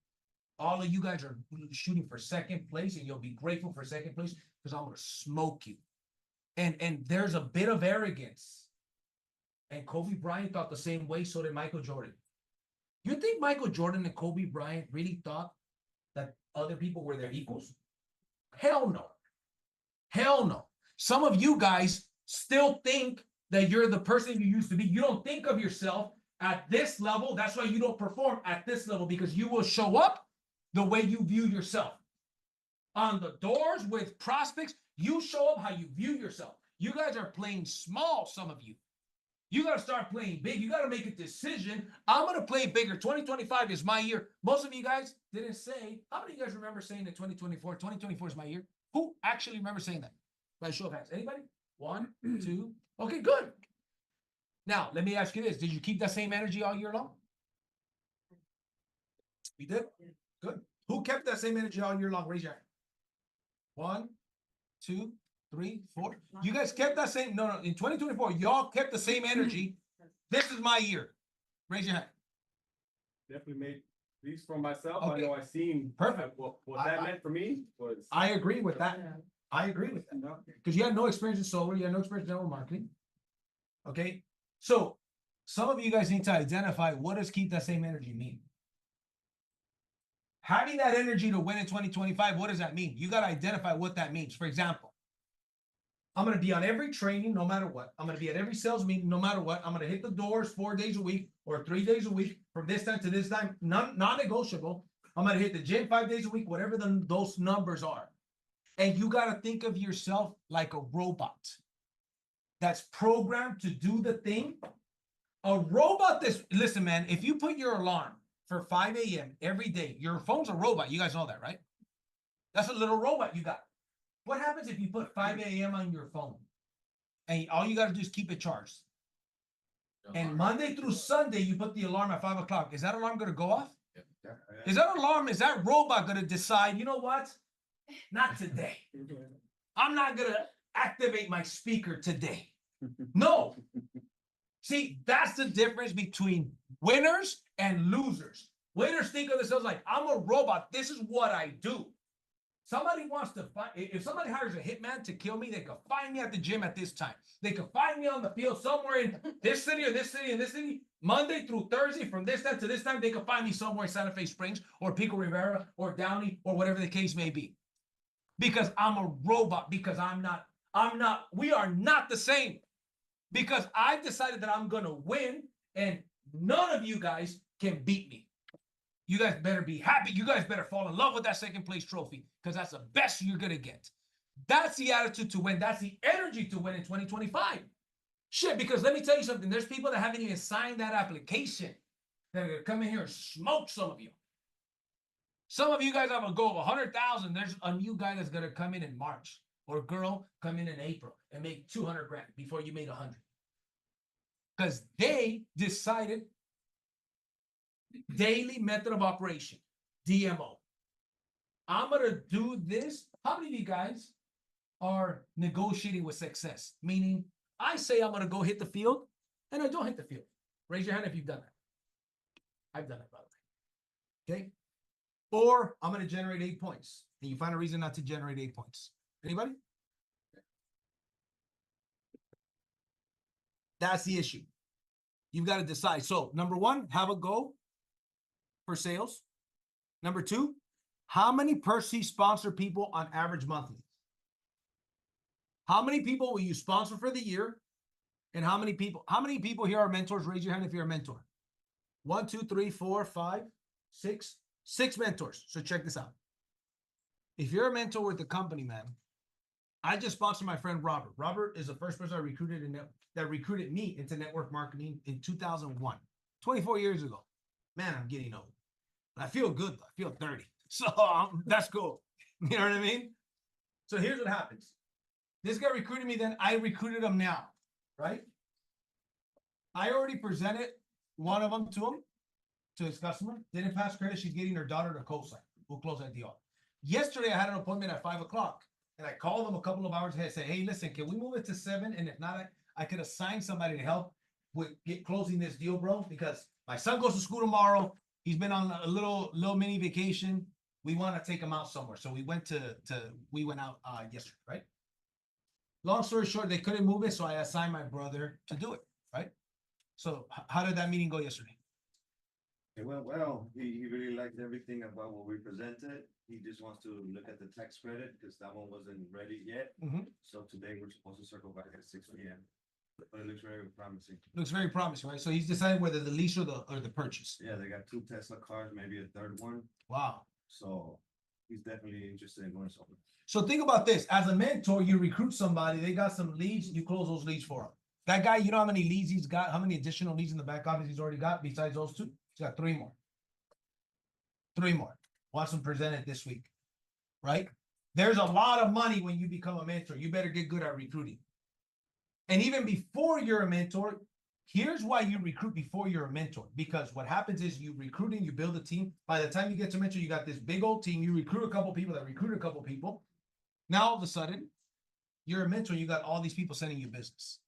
All of you guys are shooting for second place, and you'll be grateful for second place because I'm gonna smoke you. And there's a bit of arrogance. And Kobe Bryant thought the same way, so did Michael Jordan. You think Michael Jordan and Kobe Bryant really thought that other people were their equals? Hell no. Hell no. Some of you guys still think that you're the person you used to be. You don't think of yourself at this level. That's why you don't perform at this level, because you will show up the way you view yourself. On the doors with prospects, you show up how you view yourself. You guys are playing small, some of you. You got to start playing big. You got to make a decision. I'm going to play bigger. 2025 is my year. Most of you guys didn't say. How many of you guys remember saying that 2024 is my year? Who actually remember saying that? By show of hands. Anybody? 1, 2. Okay, good. Now, let me ask you this. Did you keep that same energy all year long? You did? Good. Who kept that same energy all year long? Raise your hand. 1, 2, 3, 4. You guys kept that same. No. In 2024, y'all kept the same energy. This is my year. Raise your hand. Definitely made, at least for myself, Okay. I know I seen. Perfect. What that meant for me was. I agree with that. I agree with that. Because you had no experience in solar, you had no experience in network marketing. Okay. So some of you guys need to identify, what does keep that same energy mean? Having that energy to win in 2025, what does that mean? You got to identify what that means. For example, I'm going to be on every training, no matter what. I'm going to be at every sales meeting, no matter what. I'm going to hit the doors 4 days a week or 3 days a week from this time to this time, non-negotiable. I'm going to hit the gym 5 days a week, whatever those numbers are. And you got to think of yourself like a robot that's programmed to do the thing. A robot that's, listen, man, if you put your alarm for 5 a.m. every day, your phone's a robot. You guys know that, right? That's a little robot you got. What happens if you put 5 a.m. on your phone and all you got to do is keep it charged? And Monday through Sunday, you put the alarm at 5 o'clock. Is that alarm going to go off? Is that robot going to decide, you know what? Not today. I'm not going to activate my speaker today. No. See, that's the difference between winners and losers. Winners think of themselves like, I'm a robot. This is what I do. Somebody wants to find, if somebody hires a hitman to kill me, they can find me at the gym at this time. They can find me on the field somewhere in this city or this city and this city, Monday through Thursday, from this time to this time. They can find me somewhere in Santa Fe Springs or Pico Rivera or Downey or whatever the case may be. Because I'm a robot, because we are not the same. Because I've decided that I'm going to win, and none of you guys can beat me. You guys better be happy. You guys better fall in love with that second place trophy, because that's the best you're going to get. That's the attitude to win. That's the energy to win in 2025. Shit, because let me tell you something. There's people that haven't even signed that application that are going to come in here and smoke some of you. Some of you guys have a goal of 100,000. There's a new guy that's going to come in March, or girl come in April and make 200 grand before you made 100. Because they decided daily method of operation, DMO. I'm going to do this. How many of you guys are negotiating with success? Meaning, I say I'm going to go hit the field, and I don't hit the field. Raise your hand if you've done that. I've done it, by the way. Okay? Or I'm going to generate 8 points, and you find a reason not to generate 8 points. Anybody? That's the issue. You've got to decide. So, number one, have a goal for sales. Number two, how many per seat sponsor people on average monthly? How many people will you sponsor for the year? And how many people here are mentors? Raise your hand if you're a mentor. 1, 2, 3, 4, 5, 6. 6 mentors. So check this out. If you're a mentor with the company, man, I just sponsored my friend Robert. Robert is the first person I recruited that recruited me into network marketing in 2001, 24 years ago. Man, I'm getting old. I feel good, though. I feel 30. So that's cool. You know what I mean? So here's what happens. This guy recruited me then. I recruited him now, right? I already presented one of them to him, to his customer. Didn't pass credit. She's getting her daughter to co-sign. We'll close that deal. Yesterday, I had an appointment at 5 o'clock. And I called them a couple of hours ahead and said, hey, listen, can we move it to 7? And if not, I could assign somebody to help with closing this deal, bro, because my son goes to school tomorrow. He's been on a little mini vacation. We want to take him out somewhere. So we went out yesterday, right? Long story short, they couldn't move it, so I assigned my brother to do it, right? So how did that meeting go yesterday? It went well. He really liked everything about what we presented. He just wants to look at the tax credit because that one wasn't ready yet. So today we're supposed to circle back at 6 p.m. But it looks very promising. Looks very promising, right? So he's decided whether the lease or the purchase. Yeah, they got 2 Tesla cars, maybe a third one. Wow. So he's definitely interested in going somewhere. So think about this. As a mentor, you recruit somebody, they got some leads, you close those leads for him. That guy, you know how many leads he's got, how many additional leads in the back office he's already got besides those 2? He's got 3 more. 3 more. Wants them presented this week, right? There's a lot of money when you become a mentor. You better get good at recruiting. And even before you're a mentor, here's why you recruit before you're a mentor. Because what happens is you recruit and you build a team. By the time you get to mentor, you got this big old team. You recruit a couple people that recruit a couple people. Now, all of a sudden, you're a mentor. You got all these people sending you business.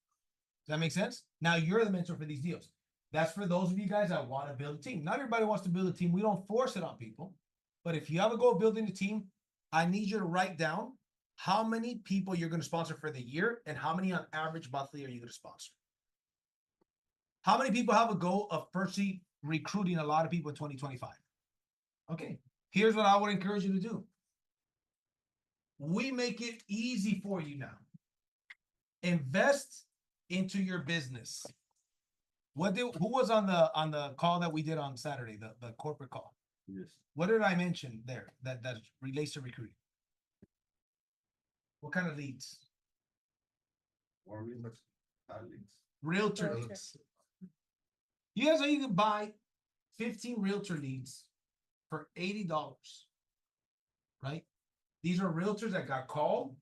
Does that make sense? Now you're the mentor for these deals. That's for those of you guys that want to build a team. Not everybody wants to build a team. We don't force it on people. But if you have a goal of building a team, I need you to write down how many people you're going to sponsor for the year and how many on average monthly are you going to sponsor. How many people have a goal of firstly recruiting a lot of people in 2025? Okay, here's what I would encourage you to do. We make it easy for you now. Invest into your business. Who was on the call that we did on Saturday, the corporate call? Yes. What did I mention there that relates to recruiting? What kind of leads? Or we look at leads. Realtor leads. You guys know you can buy 15 realtor leads for $80, right? These are realtors that got called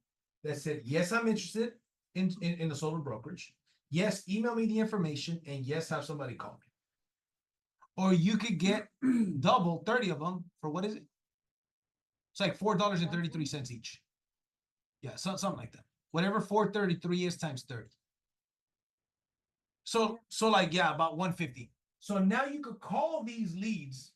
that said, yes, I'm interested in the solar brokerage. Yes, email me the information, and yes, have somebody call me. Or you could get double 30 of them for what is it? It's like $4.33 each. Yeah, something like that. Whatever 433 is times 30. So like, yeah, about 150. So now you could call these leads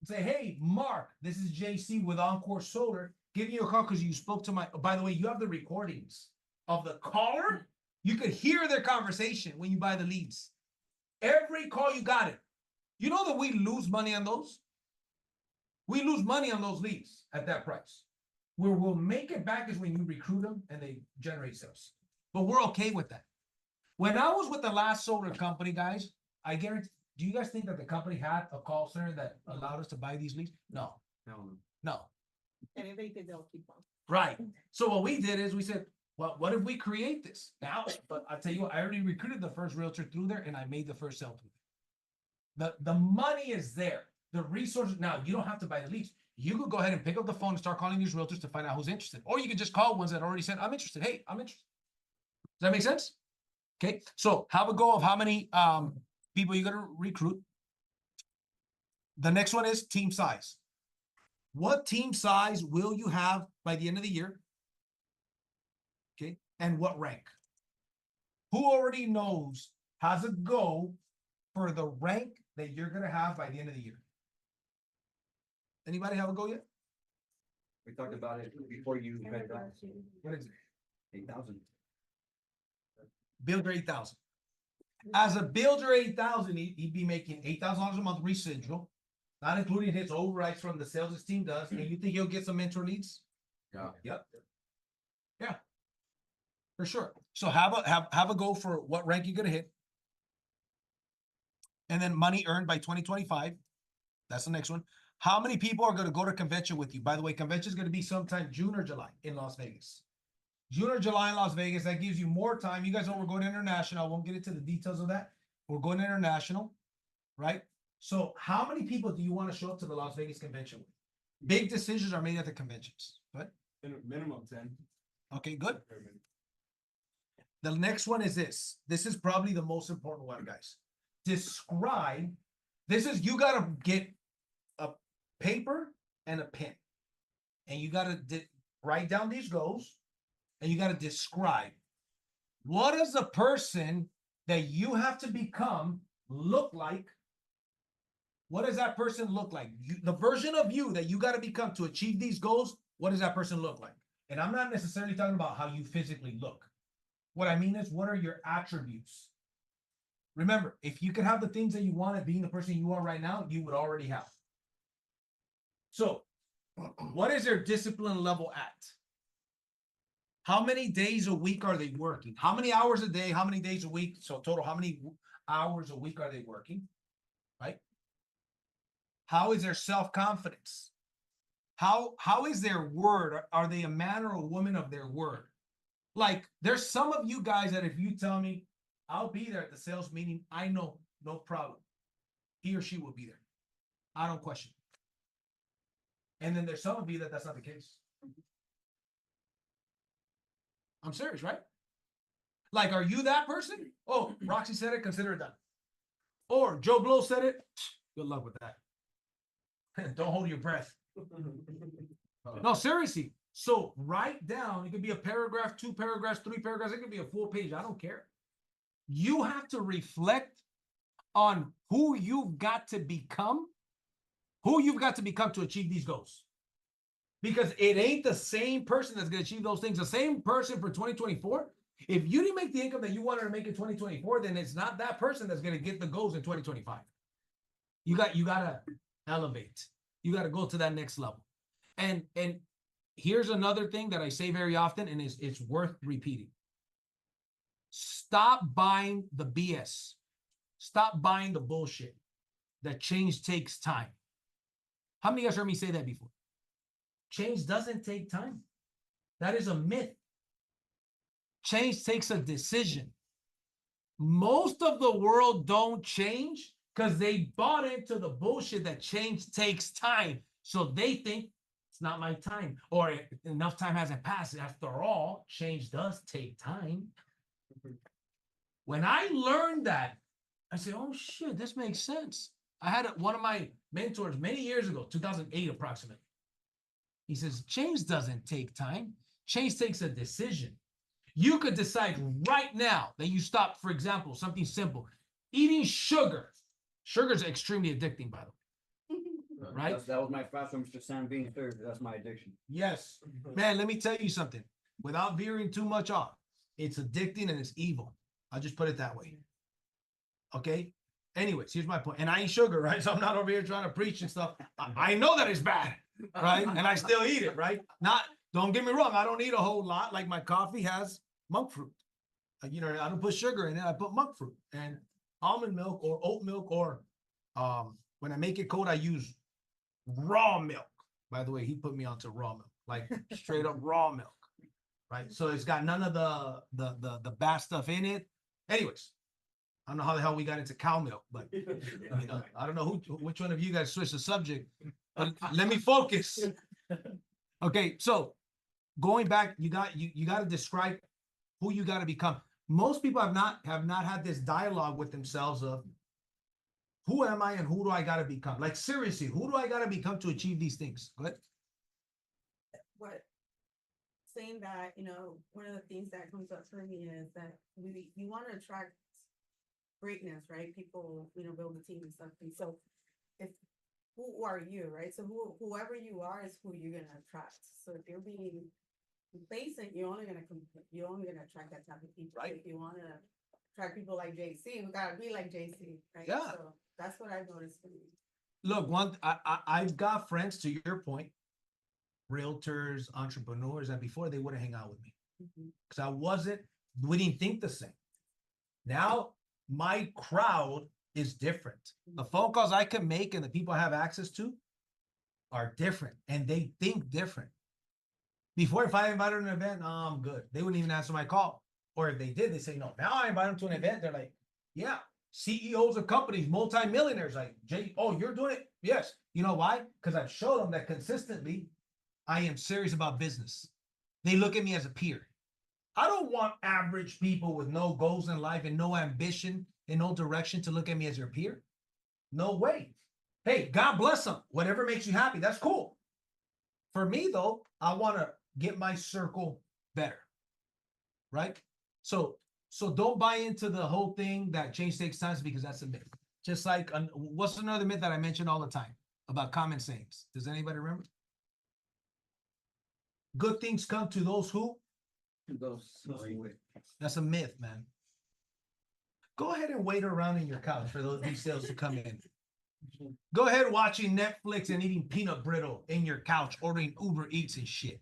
and say, hey, Mark, this is JC with Encore Solar. Giving you a call because you spoke to my, by the way, you have the recordings of the caller. You could hear their conversation when you buy the leads. Every call you got it. You know that we lose money on those? We lose money on those leads at that price. Where we'll make it back is when you recruit them and they generate sales. But we're okay with that. When I was with the last solar company, guys, I guarantee, do you guys think that the company had a call center that allowed us to buy these leads? No. No. And if they did, they'll keep on. Right. So what we did is we said, well, what if we create this now? But I tell you what, I already recruited the first realtor through there and I made the first sale through there. The money is there. The resources, now you don't have to buy the leads. You could go ahead and pick up the phone and start calling these realtors to find out who's interested. Or you could just call ones that already said, I'm interested. Hey, I'm interested. Does that make sense? Okay. So have a goal of how many people you're going to recruit. The next one is team size. What team size will you have by the end of the year? Okay. And what rank? Who already knows, has a goal for the rank that you're going to have by the end of the year? Anybody have a goal yet? We talked about it before you headed out. What is it? 8,000. Builder 8,000. As a builder 8,000, he'd be making $8,000 a month residual, not including his overrides from the sales his team does. And you think he'll get some mentor leads? Yeah. Yep. Yeah. For sure. So have a goal for what rank you're gonna hit. And then money earned by 2025. That's the next one. How many people are going to go to convention with you? By the way, convention is going to be sometime June or July in Las Vegas. June or July in Las Vegas. That gives you more time. You guys know we're going international. I won't get into the details of that. We're going international, right? So how many people do you want to show up to the Las Vegas convention with? Big decisions are made at the conventions, right? Minimum 10. Okay, good. The next one is this. This is probably the most important one, guys. Describe. This is, you got to get a paper and a pen. And you got to write down these goals. And you got to describe. What does the person that you have to become look like What does that person look like? The version of you that you got to become to achieve these goals, what does that person look like? And I'm not necessarily talking about how you physically look. What I mean is, what are your attributes? Remember, if you could have the things that you want at being the person you are right now, you would already have. So, what is their discipline level at? How many days a week are they working? How many hours a day? How many days a week? So total, how many hours a week are they working? Right? How is their self-confidence? How is their word? Are they a man or a woman of their word? Like, there's some of you guys that if you tell me, I'll be there at the sales meeting, I know, no problem. He or she will be there. I don't question. And then there's some of you that's not the case. I'm serious, right? Like, are you that person? Oh, Roxy said it, consider it done. Or Joe Blow said it, good luck with that. Don't hold your breath. No, seriously. So write down, it could be a paragraph, 2 paragraphs, 3 paragraphs, it could be a full page. I don't care. You have to reflect on who you've got to become to achieve these goals. Because it ain't the same person that's going to achieve those things. The same person for 2024. If you didn't make the income that you wanted to make in 2024, then it's not that person that's going to get the goals in 2025. You got to elevate. You got to go to that next level. And here's another thing that I say very often, and it's worth repeating. Stop buying the BS. Stop buying the bullshit. That change takes time. How many of you guys heard me say that before? Change doesn't take time. That is a myth. Change takes a decision. Most of the world don't change because they bought into the bullshit that change takes time. So they think it's not my time, or enough time hasn't passed. After all, change does take time. When I learned that, I said, oh shit, this makes sense. I had one of my mentors many years ago, 2008 approximately. He says, change doesn't take time. Change takes a decision. You could decide right now that you stop, for example, something simple, eating sugar. Sugar is extremely addicting, by the way. Right? That was my fast from Mr. Sam being third. That's my addiction. Yes. Man, let me tell you something. Without veering too much off, it's addicting and it's evil. I'll just put it that way. Okay? Anyways, here's my point. And I eat sugar, right? So I'm not over here trying to preach and stuff. I know that it's bad, right? And I still eat it, right? Don't get me wrong. I don't eat a whole lot. Like my coffee has monk fruit. You know, I don't put sugar in it. I put monk fruit and almond milk or oat milk, or when I make it cold, I use raw milk. By the way, he put me onto raw milk, like straight up raw milk, right? So it's got none of the bad stuff in it. Anyways, I don't know how the hell we got into cow milk, but you know, I don't know which one of you guys switched the subject. But let me focus. Okay, so going back, you got to describe who you got to become. Most people have not had this dialogue with themselves of who am I and who do I got to become? Like seriously, who do I got to become to achieve these things? Go ahead. What saying that, you know, one of the things that comes up for me is that you want to attract greatness, right? People, you know, build a team and stuff. And so who are you, right? So whoever you are is who you're gonna attract. So if you're being complacent, you're only gonna attract that type of people. Right. If you want to attract people like JC, we gotta be like JC, right? Yeah. So that's what I've noticed for me. Look, I've got friends, to your point, realtors, entrepreneurs, that before they wouldn't hang out with me because we didn't think the same. Now my crowd is different. The phone calls I can make and the people I have access to are different, and they think different. Before, if I invited an event, no, I'm good. They wouldn't even answer my call. Or if they did, they say no. Now I invite them to an event. They're like, yeah, CEOs of companies, multimillionaires, like, Jay, oh, you're doing it? Yes. You know why? Because I've showed them that consistently I am serious about business. They look at me as a peer. I don't want average people with no goals in life and no ambition and no direction to look at me as your peer. No way. Hey, God bless them. Whatever makes you happy, that's cool. For me, though, I want to get my circle better, right? So don't buy into the whole thing that change takes time, because that's a myth. Just like, what's another myth that I mention all the time about common sayings? Does anybody remember? Good things come to those who? That's a myth, man. Go ahead and wait around in your couch for these sales to come in. Go ahead watching Netflix and eating peanut brittle in your couch, ordering Uber Eats and shit.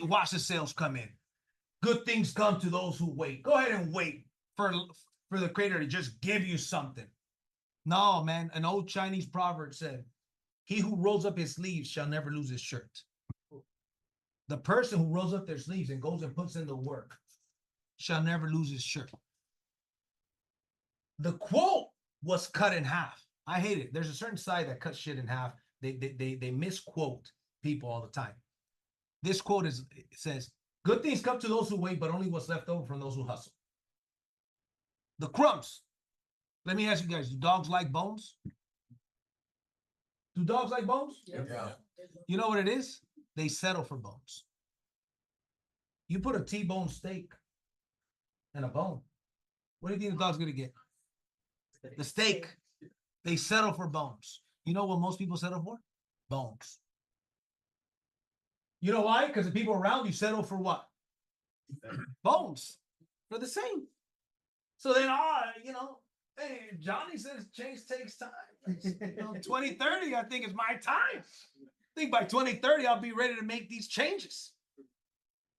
Watch the sales come in. Good things come to those who wait. Go ahead and wait for the creator to just give you something. No, man, an old Chinese proverb said, he who rolls up his sleeves shall never lose his shirt. The person who rolls up their sleeves and goes and puts in the work shall never lose his shirt. The quote was cut in half. I hate it. There's a certain side that cuts shit in half. They misquote people all the time. This quote says, good things come to those who wait, but only what's left over from those who hustle. The crumbs. Let me ask you guys, do dogs like bones? Do dogs like bones? Yeah. You know what it is? They settle for bones. You put a T-bone steak and a bone. What do you think the dog's going to get? The steak. They settle for bones. You know what most people settle for? Bones. You know why? Because the people around you settle for what? Bones. They're the same. So then, hey, Johnny says change takes time. 2030, I think is my time. I think by 2030, I'll be ready to make these changes.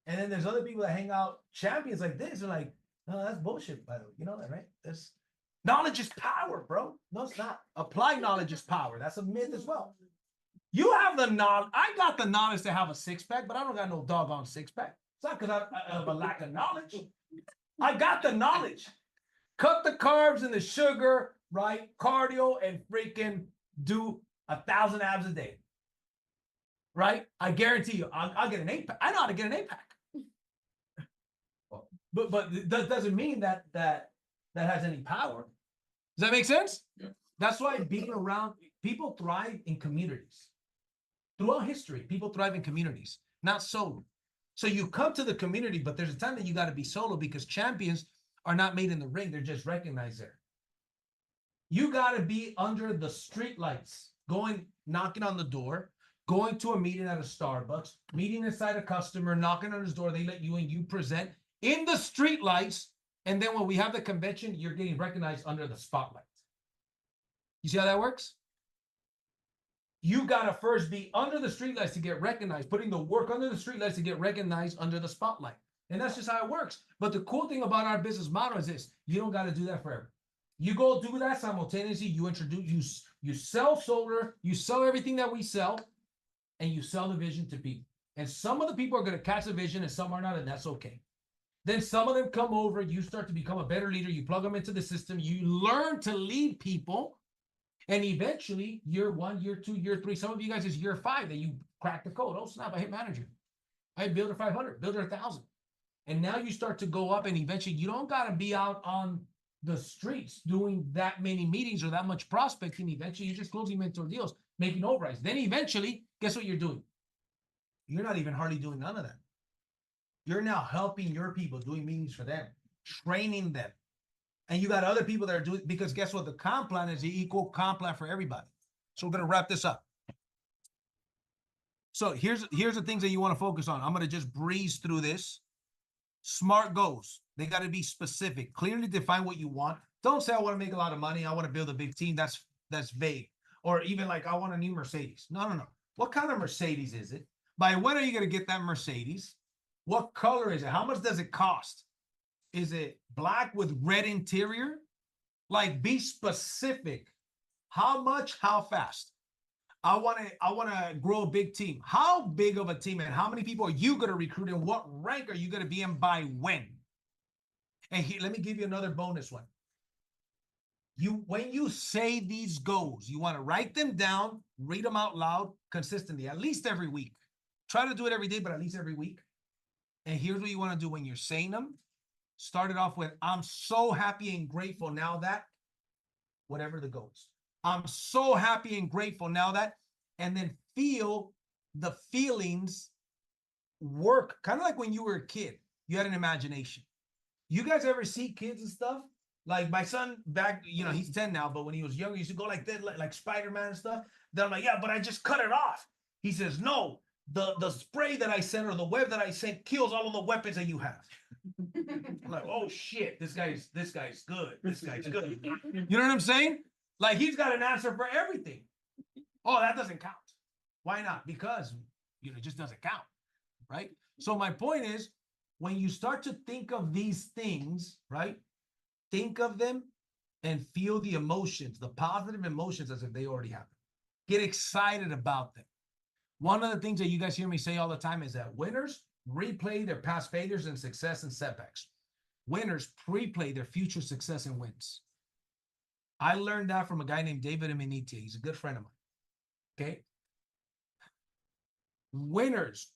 And then there's other people that hang out, champions like this, are like, no, that's bullshit, by the way. You know that, right? Knowledge is power, bro. No, it's not. Applied knowledge is power. That's a myth as well. You have the knowledge. I got the knowledge to have a six-pack, but I don't got no doggone six-pack. It's not because I have a lack of knowledge. I got the knowledge. Cut the carbs and the sugar, right? Cardio and freaking do 1,000 abs a day. Right? I guarantee you, I'll get an 8-pack. I know how to get an 8-pack. But that doesn't mean that has any power. Does that make sense? Yeah. That's why being around people thrive in communities. Throughout history, people thrive in communities, not solo. So you come to the community, but there's a time that you got to be solo because champions are not made in the ring. They're just recognized there. You got to be under the street lights, knocking on the door, going to a meeting at a Starbucks, meeting inside a customer, knocking on his door. They let you in, you present in the street lights. And then when we have the convention, you're getting recognized under the spotlight. You see how that works? You got to first be under the streetlights to get recognized, putting the work under the streetlights to get recognized under the spotlight. And that's just how it works. But the cool thing about our business model is this. You don't got to do that forever. You go do that simultaneously. You sell solar, you sell everything that we sell, and you sell the vision to people. And some of the people are going to catch the vision and some are not, and that's okay. Then some of them come over, you start to become a better leader, you plug them into the system, you learn to lead people, and eventually, year 1, year 2, year 3, some of you guys is year 5 that you crack the code. Oh, snap, I hit manager. I hit builder 500, builder 1,000. And now you start to go up, and eventually you don't got to be out on the streets doing that many meetings or that much prospecting. Eventually, you're just closing mentor deals, making overrides. Then eventually, guess what you're doing? You're not even hardly doing none of that. You're now helping your people, doing meetings for them, training them. And you got other people that are doing, because guess what? The comp plan is the equal comp plan for everybody. So we're going to wrap this up. So here's the things that you want to focus on. I'm going to just breeze through this. SMART goals. They got to be specific. Clearly define what you want. Don't say, I want to make a lot of money. I want to build a big team. That's vague. Or even like, I want a new Mercedes. No. What kind of Mercedes is it? By when are you going to get that Mercedes? What color is it? How much does it cost? Is it black with red interior? Like, be specific. How much? How fast? I want to grow a big team. How big of a team and how many people are you going to recruit and what rank are you going to be in by when? And let me give you another bonus one. When you say these goals, you want to write them down, read them out loud consistently, at least every week. Try to do it every day, but at least every week. And here's what you want to do when you're saying them. Start it off with, I'm so happy and grateful now that, whatever the goals. I'm so happy and grateful now that, and then feel the feelings work. Kind of like when you were a kid, you had an imagination. You guys ever see kids and stuff? Like my son back, he's 10 now, but when he was younger, he used to go like that, like Spider-Man and stuff. Then I'm like, yeah, but I just cut it off. He says, no, the spray that I sent or the web that I sent kills all of the weapons that you have. I'm like, oh shit, this guy's good. This guy's good. You know what I'm saying? Like he's got an answer for everything. Oh, that doesn't count. Why not? Because it just doesn't count, right? So my point is, when you start to think of these things, right? Think of them and feel the emotions, the positive emotions as if they already happened. Get excited about them. One of the things that you guys hear me say all the time is that winners replay their past failures and success and setbacks. Winners pre-play their future success and wins. I learned that from a guy named David Eminite. He's a good friend of mine. Okay. Winners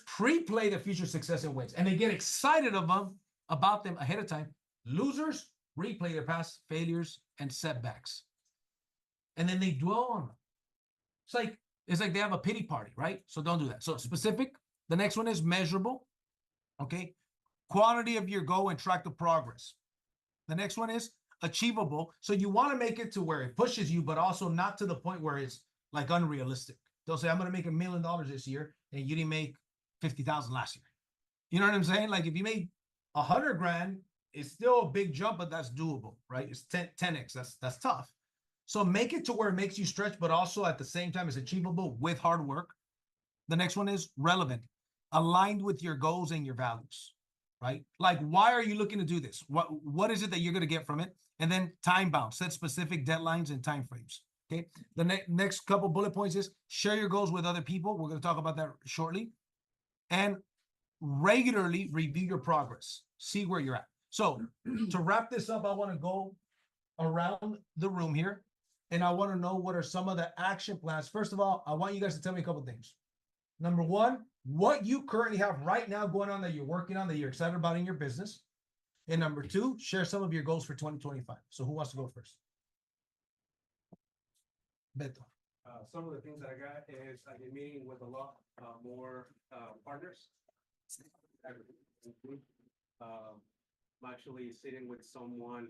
pre-play their future success and wins, and they get excited about them ahead of time. Losers replay their past failures and setbacks, and then they dwell on them. It's like they have a pity party, right? So don't do that. So specific. The next one is measurable. Okay. Quantity of your goal and track the progress. The next one is achievable. So you want to make it to where it pushes you, but also not to the point where it's like unrealistic. They'll say, I'm going to make $1 million this year, and you didn't make 50,000 last year. You know what I'm saying? Like if you made 100 grand, it's still a big jump, but that's doable, right? It's 10x. That's tough. So make it to where it makes you stretch, but also at the same time it's achievable with hard work. The next one is relevant, aligned with your goals and your values, right? Like, why are you looking to do this? What is it that you're going to get from it? And then time bound, set specific deadlines and time frames. Okay. The next couple bullet points is share your goals with other people. We're going to talk about that shortly. And regularly review your progress. See where you're at. So to wrap this up, I want to go around the room here. And I want to know what are some of the action plans. First of all, I want you guys to tell me a couple things. Number one, what you currently have right now going on that you're working on, that you're excited about in your business. And number two, share some of your goals for 2025. So who wants to go first? Beto. Some of the things that I got is I've been meeting with a lot more partners. I'm actually sitting with someone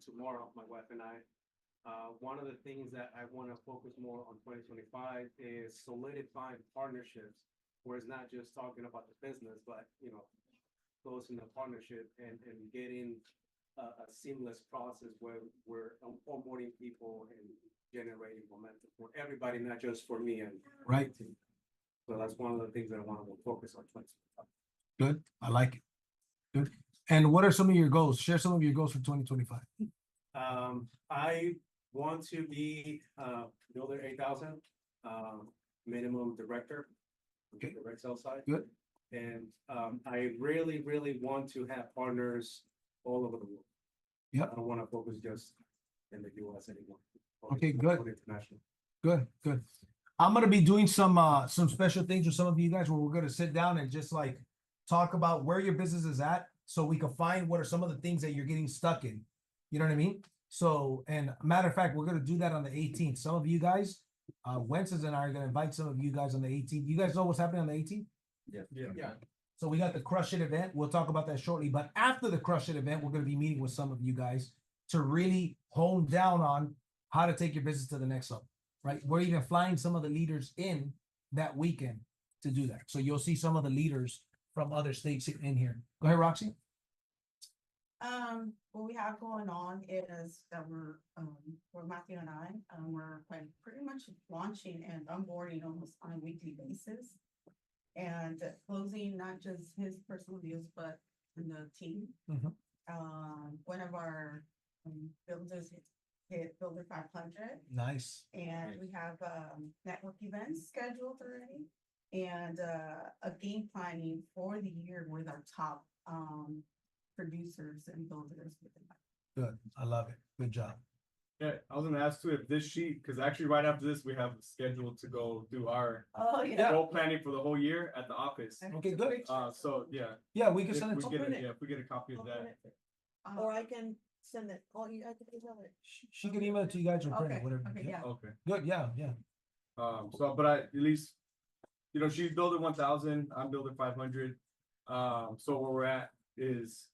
tomorrow, my wife and I. One of the things that I want to focus more on 2025 is solidifying partnerships, where it's not just talking about the business, but closing the partnership and getting a seamless process where we're onboarding people and generating momentum for everybody, not just for me and right. So that's one of the things that I want to focus on 2025. Good. I like it. Good. And what are some of your goals? Share some of your goals for 2025. I want to be builder 8,000, minimum director, okay, direct sales side. Good. And I really, really want to have partners all over the world. Yeah. I don't want to focus just in the US anymore. Okay, good. International. Good, good. I'm gonna be doing some special things with some of you guys where we're gonna sit down and just like talk about where your business is at, so we can find what are some of the things that you're getting stuck in. You know what I mean? So, and matter of fact, we're gonna do that on the 18th. Some of you guys, Wences and I are gonna invite some of you guys on the 18th. You guys know what's happening on the 18th? Yeah. So we got the Crush It event. We'll talk about that shortly. But after the Crush It event, we're going to be meeting with some of you guys to really hone down on how to take your business to the next level, right? We're even flying some of the leaders in that weekend to do that. So you'll see some of the leaders from other states in here. Go ahead, Roxy. What we have going on is that we're Matthew and I, we're pretty much launching and onboarding almost on a weekly basis. And closing not just his personal deals, but in the team. One of our builders hit Builder 500. Nice. And we have network events scheduled already. And a game planning for the year with our top producers and builders within that. Good. I love it. Good job. Yeah, I was gonna ask too if this sheet, because actually right after this we have scheduled to go do our goal planning for the whole year at the office. Okay, good. So yeah. Yeah, we can If send it we to get you. if we get a copy of that. Or I can send it. Oh, you have to email it. She can email it to you guys or print it, whatever. Okay, yeah. Okay. Good. Yeah, yeah. So but I at least she's building 1,000, I'm building 500. So where we're at is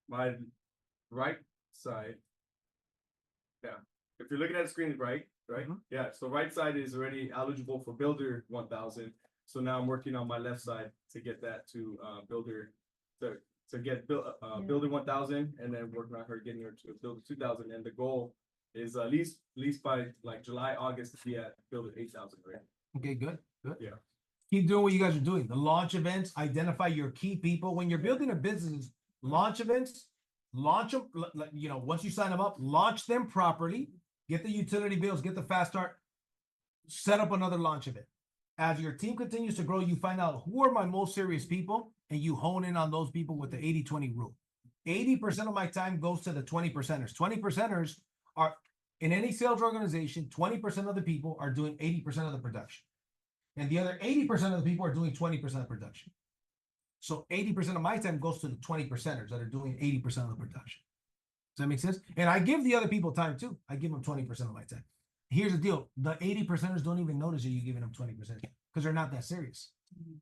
my right side. Yeah, if you're looking at the screen, right? Yeah, so right side is already eligible for Builder 1000. So now I'm working on my left side to get that to Builder to get Builder 1000, and then working on her getting her to Builder 2000. And the goal is at least by like July, August to be at Builder 8000, right? Okay, good. Yeah. Keep doing what you guys are doing. The launch events, identify your key people. When you're building a business, launch events, launch them, once you sign them up, launch them properly, get the utility bills, get the fast start, set up another launch event. As your team continues to grow, you find out who are my most serious people, and you hone in on those people with the 80-20 rule. 80% of my time goes to the 20 percenters. 20 percenters are in any sales organization, 20% of the people are doing 80% of the production. And the other 80% of the people are doing 20% of production. So 80% of my time goes to the 20 percenters that are doing 80% of the production. Does that make sense? And I give the other people time too. I give them 20% of my time. Here's the deal. The 80 percenters don't even notice that you're giving them 20% because they're not that serious. Do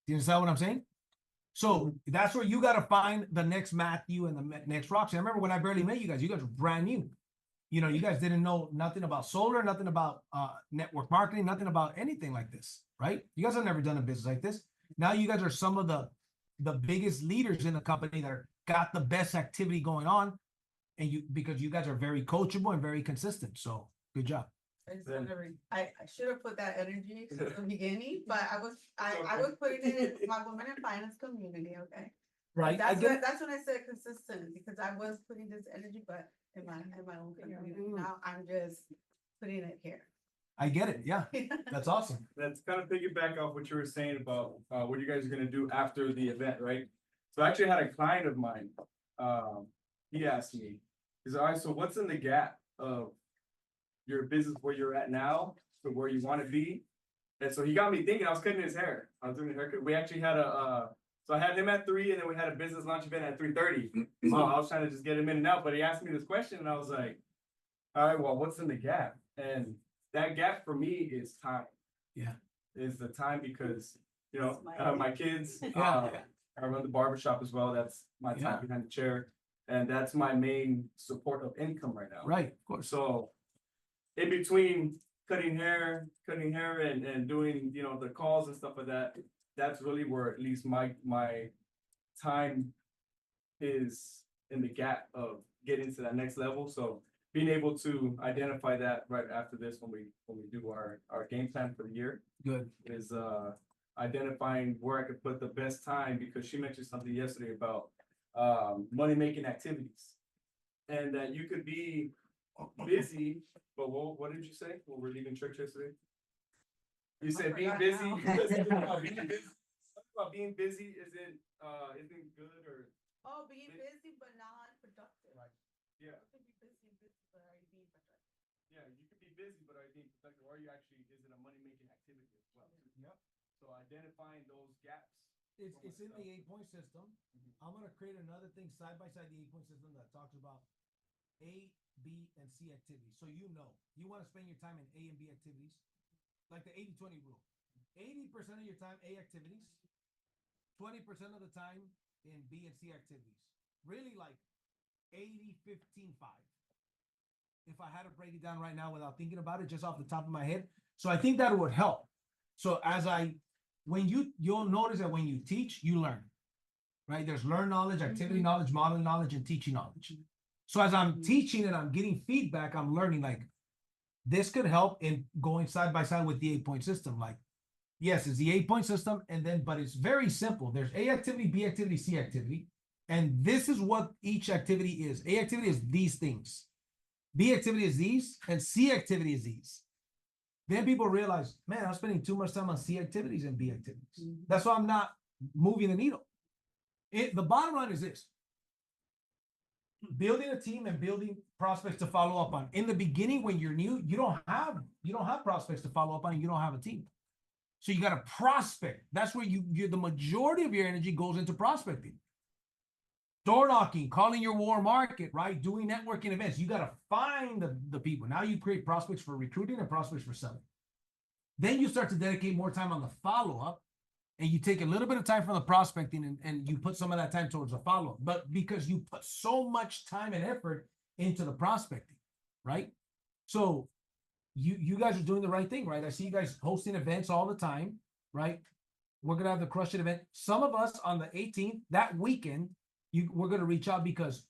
you understand what I'm saying? So that's where you got to find the next Matthew and the next Roxy. I remember when I barely met you guys were brand new. You guys didn't know nothing about solar, nothing about network marketing, nothing about anything like this, right? You guys have never done a business like this. Now you guys are some of the biggest leaders in the company that got the best activity going on, and because you guys are very coachable and very consistent. So good job. I should have put that energy since the beginning, but I was putting it in my women in finance community, okay? Right. That's when I said consistent, because I was putting this energy, but in my own community. Now I'm just putting it here. I get it. Yeah. That's awesome. That's kind of piggyback off what you were saying about what you guys are going to do after the event, right? So I actually had a client of mine. He asked me, he's all right, so what's in the gap of your business where you're at now to where you want to be? And so he got me thinking. I was cutting his hair. I was doing a haircut. We actually had so I had him at 3, and then we had a business launch event at 3:30. So I was trying to just get him in and out, but he asked me this question, and I was like, all right, well, what's in the gap? And that gap for me is time. Yeah. Is the time, because, I have my kids. I run the barbershop as well. That's my time behind the chair. And that's my main support of income right now. Right, of course. So in between cutting hair and doing, the calls and stuff like that, that's really where at least my time is in the gap of getting to that next level. So being able to identify that right after this, when we do our game plan for the year, good, is identifying where I could put the best time, because she mentioned something yesterday about money making activities, and that you could be busy, but what did you say when we're leaving church yesterday? You said being busy. Being busy isn't good, or Being busy but not productive. Right. Yeah. You could be busy, but are you being productive? Yeah, you could be busy, but are you being productive, or is it a money making activity as well? Yep. So identifying those gaps. It's in the 8-point system. I'm going to create another thing side by side, the 8-point system that talks about A, B, and C activities. So you want to spend your time in A and B activities, like the 80-20 rule. 80% of your time A activities, 20% of the time in B and C activities. Really like 80-15-5. If I had to break it down right now without thinking about it, just off the top of my head. So I think that would help. So you'll notice that when you teach, you learn, right? There's learn knowledge, activity knowledge, modeling knowledge, and teaching knowledge. So as I'm teaching and I'm getting feedback, I'm learning, like, this could help in going side by side with the 8-point system. Like, yes, it's the 8-point system, but it's very simple. There's A activity, B activity, C activity. And this is what each activity is. A activity is these things. B activity is these, and C activity is these. Then people realize, man, I'm spending too much time on C activities and B activities. That's why I'm not moving the needle. The bottom line is this: building a team and building prospects to follow up on. In the beginning, when you're new, you don't have prospects to follow up on, and you don't have a team. So you got to prospect. That's where the majority of your energy goes into prospecting. Door knocking, calling your warm market, right? Doing networking events. You got to find the people. Now you create prospects for recruiting and prospects for selling. Then you start to dedicate more time on the follow-up, and you take a little bit of time from the prospecting and you put some of that time towards the follow-up, but because you put so much time and effort into the prospecting, right? So you guys are doing the right thing, right? I see you guys hosting events all the time, right? We're gonna have the Crush It event. Some of us on the 18th, that weekend, we're gonna reach out because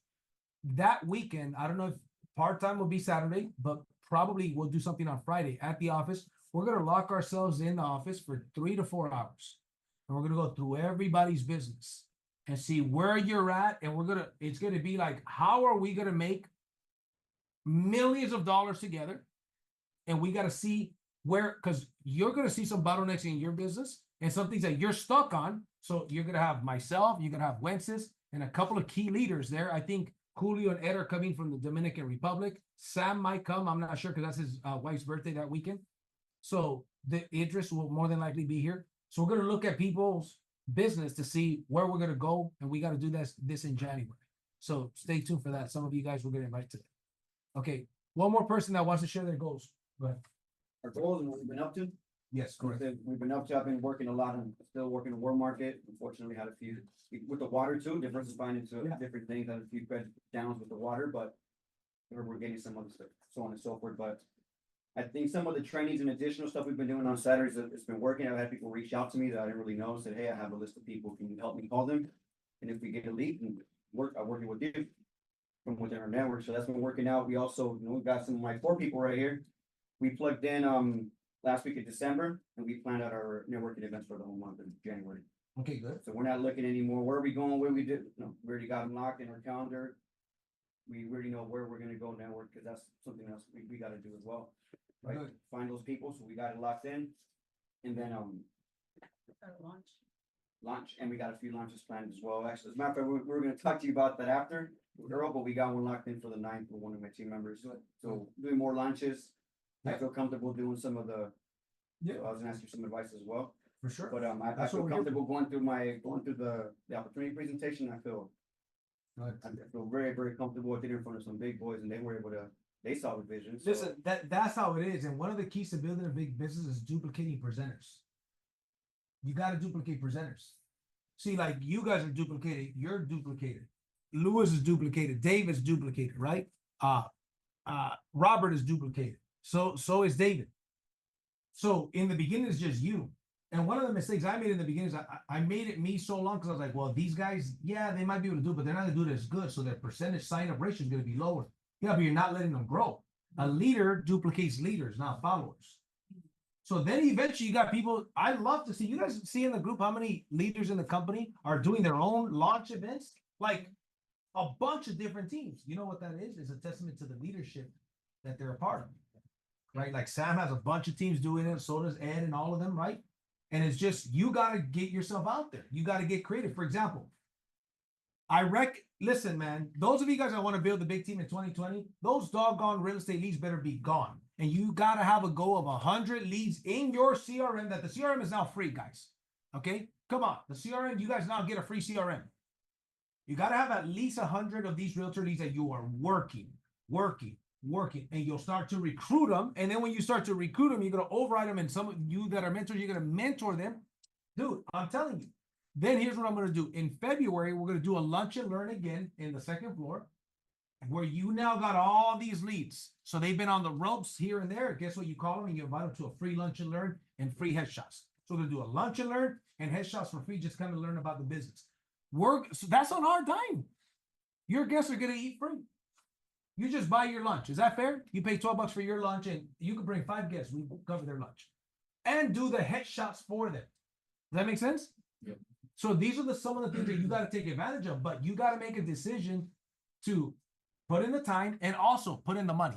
that weekend, I don't know if part-time will be Saturday, but probably we'll do something on Friday at the office. We're gonna lock ourselves in the office for 3 to 4 hours. And we're gonna go through everybody's business and see where you're at. And it's gonna be like, how are we gonna make millions of dollars together? And we gotta see where, because you're gonna see some bottlenecks in your business and some things that you're stuck on. So you're gonna have myself, you're gonna have Wences, and a couple of key leaders there. I think Julio and Ed are coming from the Dominican Republic. Sam might come. I'm not sure because that's his wife's birthday that weekend. So the interest will more than likely be here. So we're going to look at people's business to see where we're going to go. And we got to do this in January. So stay tuned for that. Some of you guys will get invited to that. Okay. One more person that wants to share their goals. Go ahead. Our goals and what we've been up to. Yes, correct. We've been up to, I've been working a lot on, still working the war market. Unfortunately, had a few, with the water too, diversifying into different things, had a few downs with the water, but we're getting some other stuff, so on and so forth. But I think some of the trainings and additional stuff we've been doing on Saturdays, it's been working. I've had people reach out to me that I didn't really know, said, hey, I have a list of people, can you help me call them? And if we get a lead, and I'm working with you from within our network. So that's been working out. We also, we've got some of my 4 people right here. We plugged in last week of December, and we planned out our networking events for the whole month of January. Okay, good. So we're not looking anymore. Where are we going? What do we do? No, we already got them locked in our calendar. We already know where we're gonna go network, because that's something else we gotta do as well. Right? Good. Find those people, so we got it locked in. And then launch, and we got a few launches planned as well. Actually, as a matter of fact, we're gonna talk to you about that after, Earl, but we got one locked in for the 9th with one of my team members. So doing more launches. I feel comfortable doing some of the, so I was gonna ask you some advice as well. For sure. But I feel comfortable going through the opportunity presentation. I feel very, very comfortable. I did it in front of some big boys, and they were able to, they saw the vision. So. Listen, that's how it is. And one of the keys to building a big business is duplicating presenters. You got to duplicate presenters. See, like you guys are duplicated, you're duplicated. Lewis is duplicated, Dave is duplicated, right? Robert is duplicated. So is David. So in the beginning, it's just you. And one of the mistakes I made in the beginning is I made it me so long because I was like, well, these guys, yeah, they might be able to do it, but they're not going to do it as good. So their percentage sign-up ratio is going to be lower. Yeah, but you're not letting them grow. A leader duplicates leaders, not followers. So then eventually you got people, I love to see, you guys see in the group how many leaders in the company are doing their own launch events? Like a bunch of different teams. You know what that is? It's a testament to the leadership that they're a part of. Right? Like Sam has a bunch of teams doing it, so does Ed and all of them, right? And it's just, you got to get yourself out there. You got to get creative. For example, listen, man, those of you guys that want to build a big team in 2020, those doggone real estate leads better be gone. And you got to have a goal of 100 leads in your CRM, that the CRM is now free, guys. Okay? Come on. The CRM, you guys now get a free CRM. You got to have at least 100 of these realtor leads that you are working, and you'll start to recruit them. And then when you start to recruit them, you're going to override them. And some of you that are mentors, you're going to mentor them. Dude, I'm telling you. Then here's what I'm going to do. In February, we're going to do a lunch and learn again in the 2nd floor, where you now got all these leads. So they've been on the ropes here and there. Guess what? You call them and you invite them to a free lunch and learn and free headshots. So we're going to do a lunch and learn and headshots for free, just kind of learn about the business. So that's on our dime. Your guests are going to eat free. You just buy your lunch. Is that fair? You pay $12 for your lunch, and you can bring 5 guests. We cover their lunch. And do the headshots for them. Does that make sense? Yep. So these are some of the things that you got to take advantage of, but you got to make a decision to put in the time and also put in the money.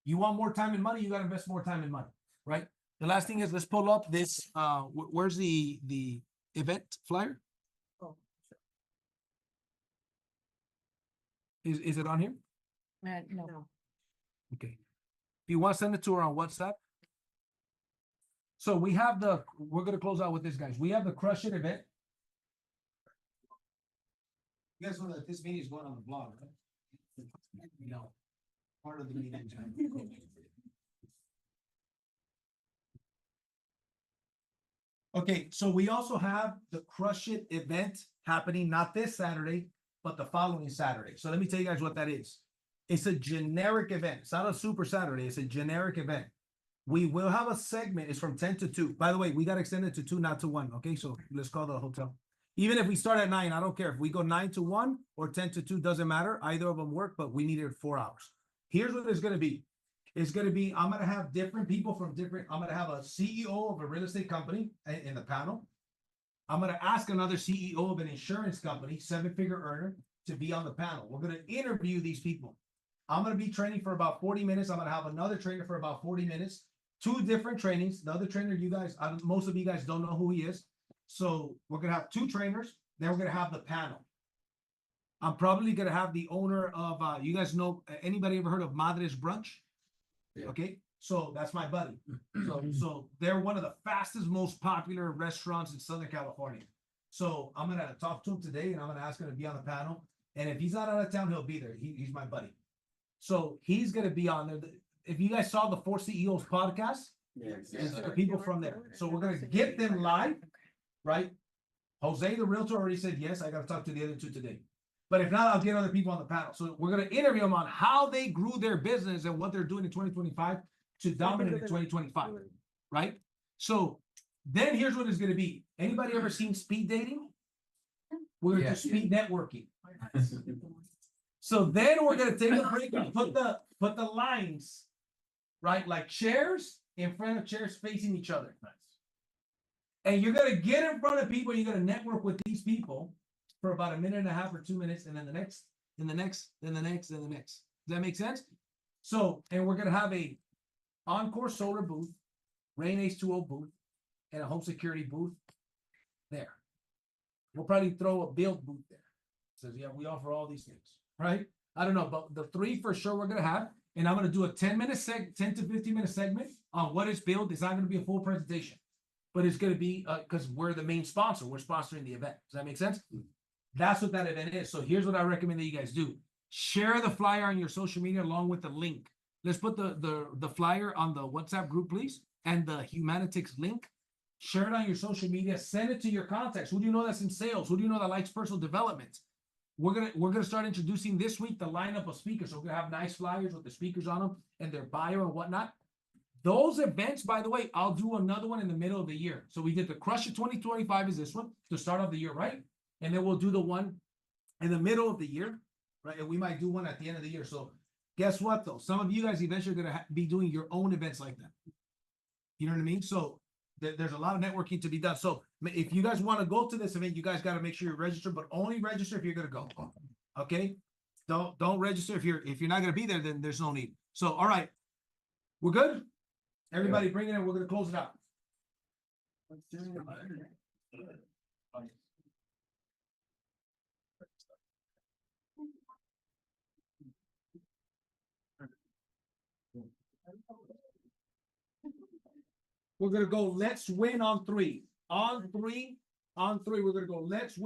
You want more time and money, you got to invest more time and money, right? The last thing is, let's pull up this. Where's the event flyer? Oh, Is it on here? No. Okay. If you want to send it to her on WhatsApp. So we're going to close out with this, guys. We have the Crush It event. You guys know that this meeting is going on the blog, right? No. Part of the meeting. Okay, so we also have the Crush It event happening, not this Saturday, but the following Saturday. So let me tell you guys what that is. It's a generic event. It's not a super Saturday. It's a generic event. We will have a segment. It's from 10 to 2. By the way, we got extended to 2, not to 1. Okay, so let's call the hotel. Even if we start at 9, I don't care. If we go 9 to 1 or 10 to 2, doesn't matter. Either of them work, but we needed 4 hours. Here's what it's going to be. It's going to be, I'm going to have different people from different, I'm going to have a CEO of a real estate company in the panel. I'm going to ask another CEO of an insurance company, 7-figure earner, to be on the panel. We're going to interview these people. I'm going to be training for about 40 minutes. I'm going to have another trainer for about 40 minutes. 2 different trainings. The other trainer, you guys, most of you guys don't know who he is. So we're going to have 2 trainers. Then we're going to have the panel. I'm probably going to have the owner of, you guys know, anybody ever heard of Madres Brunch? Yeah. Okay. So that's my buddy. So they're one of the fastest, most popular restaurants in Southern California. So I'm going to talk to him today and I'm going to ask him to be on the panel. And if he's not out of town, he'll be there. He's my buddy. So he's going to be on there. If you guys saw the 4 CEOs podcast, and the people from there. So we're going to get them live, right? Jose, the realtor, already said yes. I got to talk to the other 2 today. But if not, I'll get other people on the panel. So we're going to interview them on how they grew their business and what they're doing in 2025 to dominate in 2025, right? So then here's what it's going to be. Anybody ever seen speed dating? We're going to do speed networking. So then we're going to take a break and put the lines, right? Like chairs in front of chairs facing each other. And you're going to get in front of people. You're going to network with these people for about 1.5 minutes or 2 minutes, and then the next, then the next, then the next, then the next. Does that make sense? So, and we're going to have a Encore Solar booth, Rain H2O booth, and a home security booth there. We'll probably throw a BYLD booth there. Says, yeah, we offer all these things, right? I don't know, but the 3 for sure we're going to have, and I'm going to do a 10 to 15 minute segment on what is BYLD. It's not going to be a full presentation, but it's going to be, because we're the main sponsor. We're sponsoring the event. Does that make sense? That's what that event is. So here's what I recommend that you guys do. Share the flyer on your social media along with the link. Let's put the flyer on the WhatsApp group, please, and the Humanitics link. Share it on your social media. Send it to your contacts. Who do you know that's in sales? Who do you know that likes personal development? We're gonna start introducing this week the lineup of speakers. So we're gonna have nice flyers with the speakers on them and their bio and whatnot. Those events, by the way, I'll do another one in the middle of the year. So we did the Crush It 2025 is this one to start off the year, right? And then we'll do the one in the middle of the year, right? And we might do one at the end of the year. So guess what, though? Some of you guys eventually are going to be doing your own events like that. You know what I mean? So there's a lot of networking to be done. So if you guys want to go to this event, you guys got to make sure you're registered, but only register if you're going to go. Okay? Don't register if you're not going to be there, then there's no need. So, all right. We're good? Everybody bring it in. We're going to close it out. We're going to go, let's win on 3. On 3, we're going to go, let's win.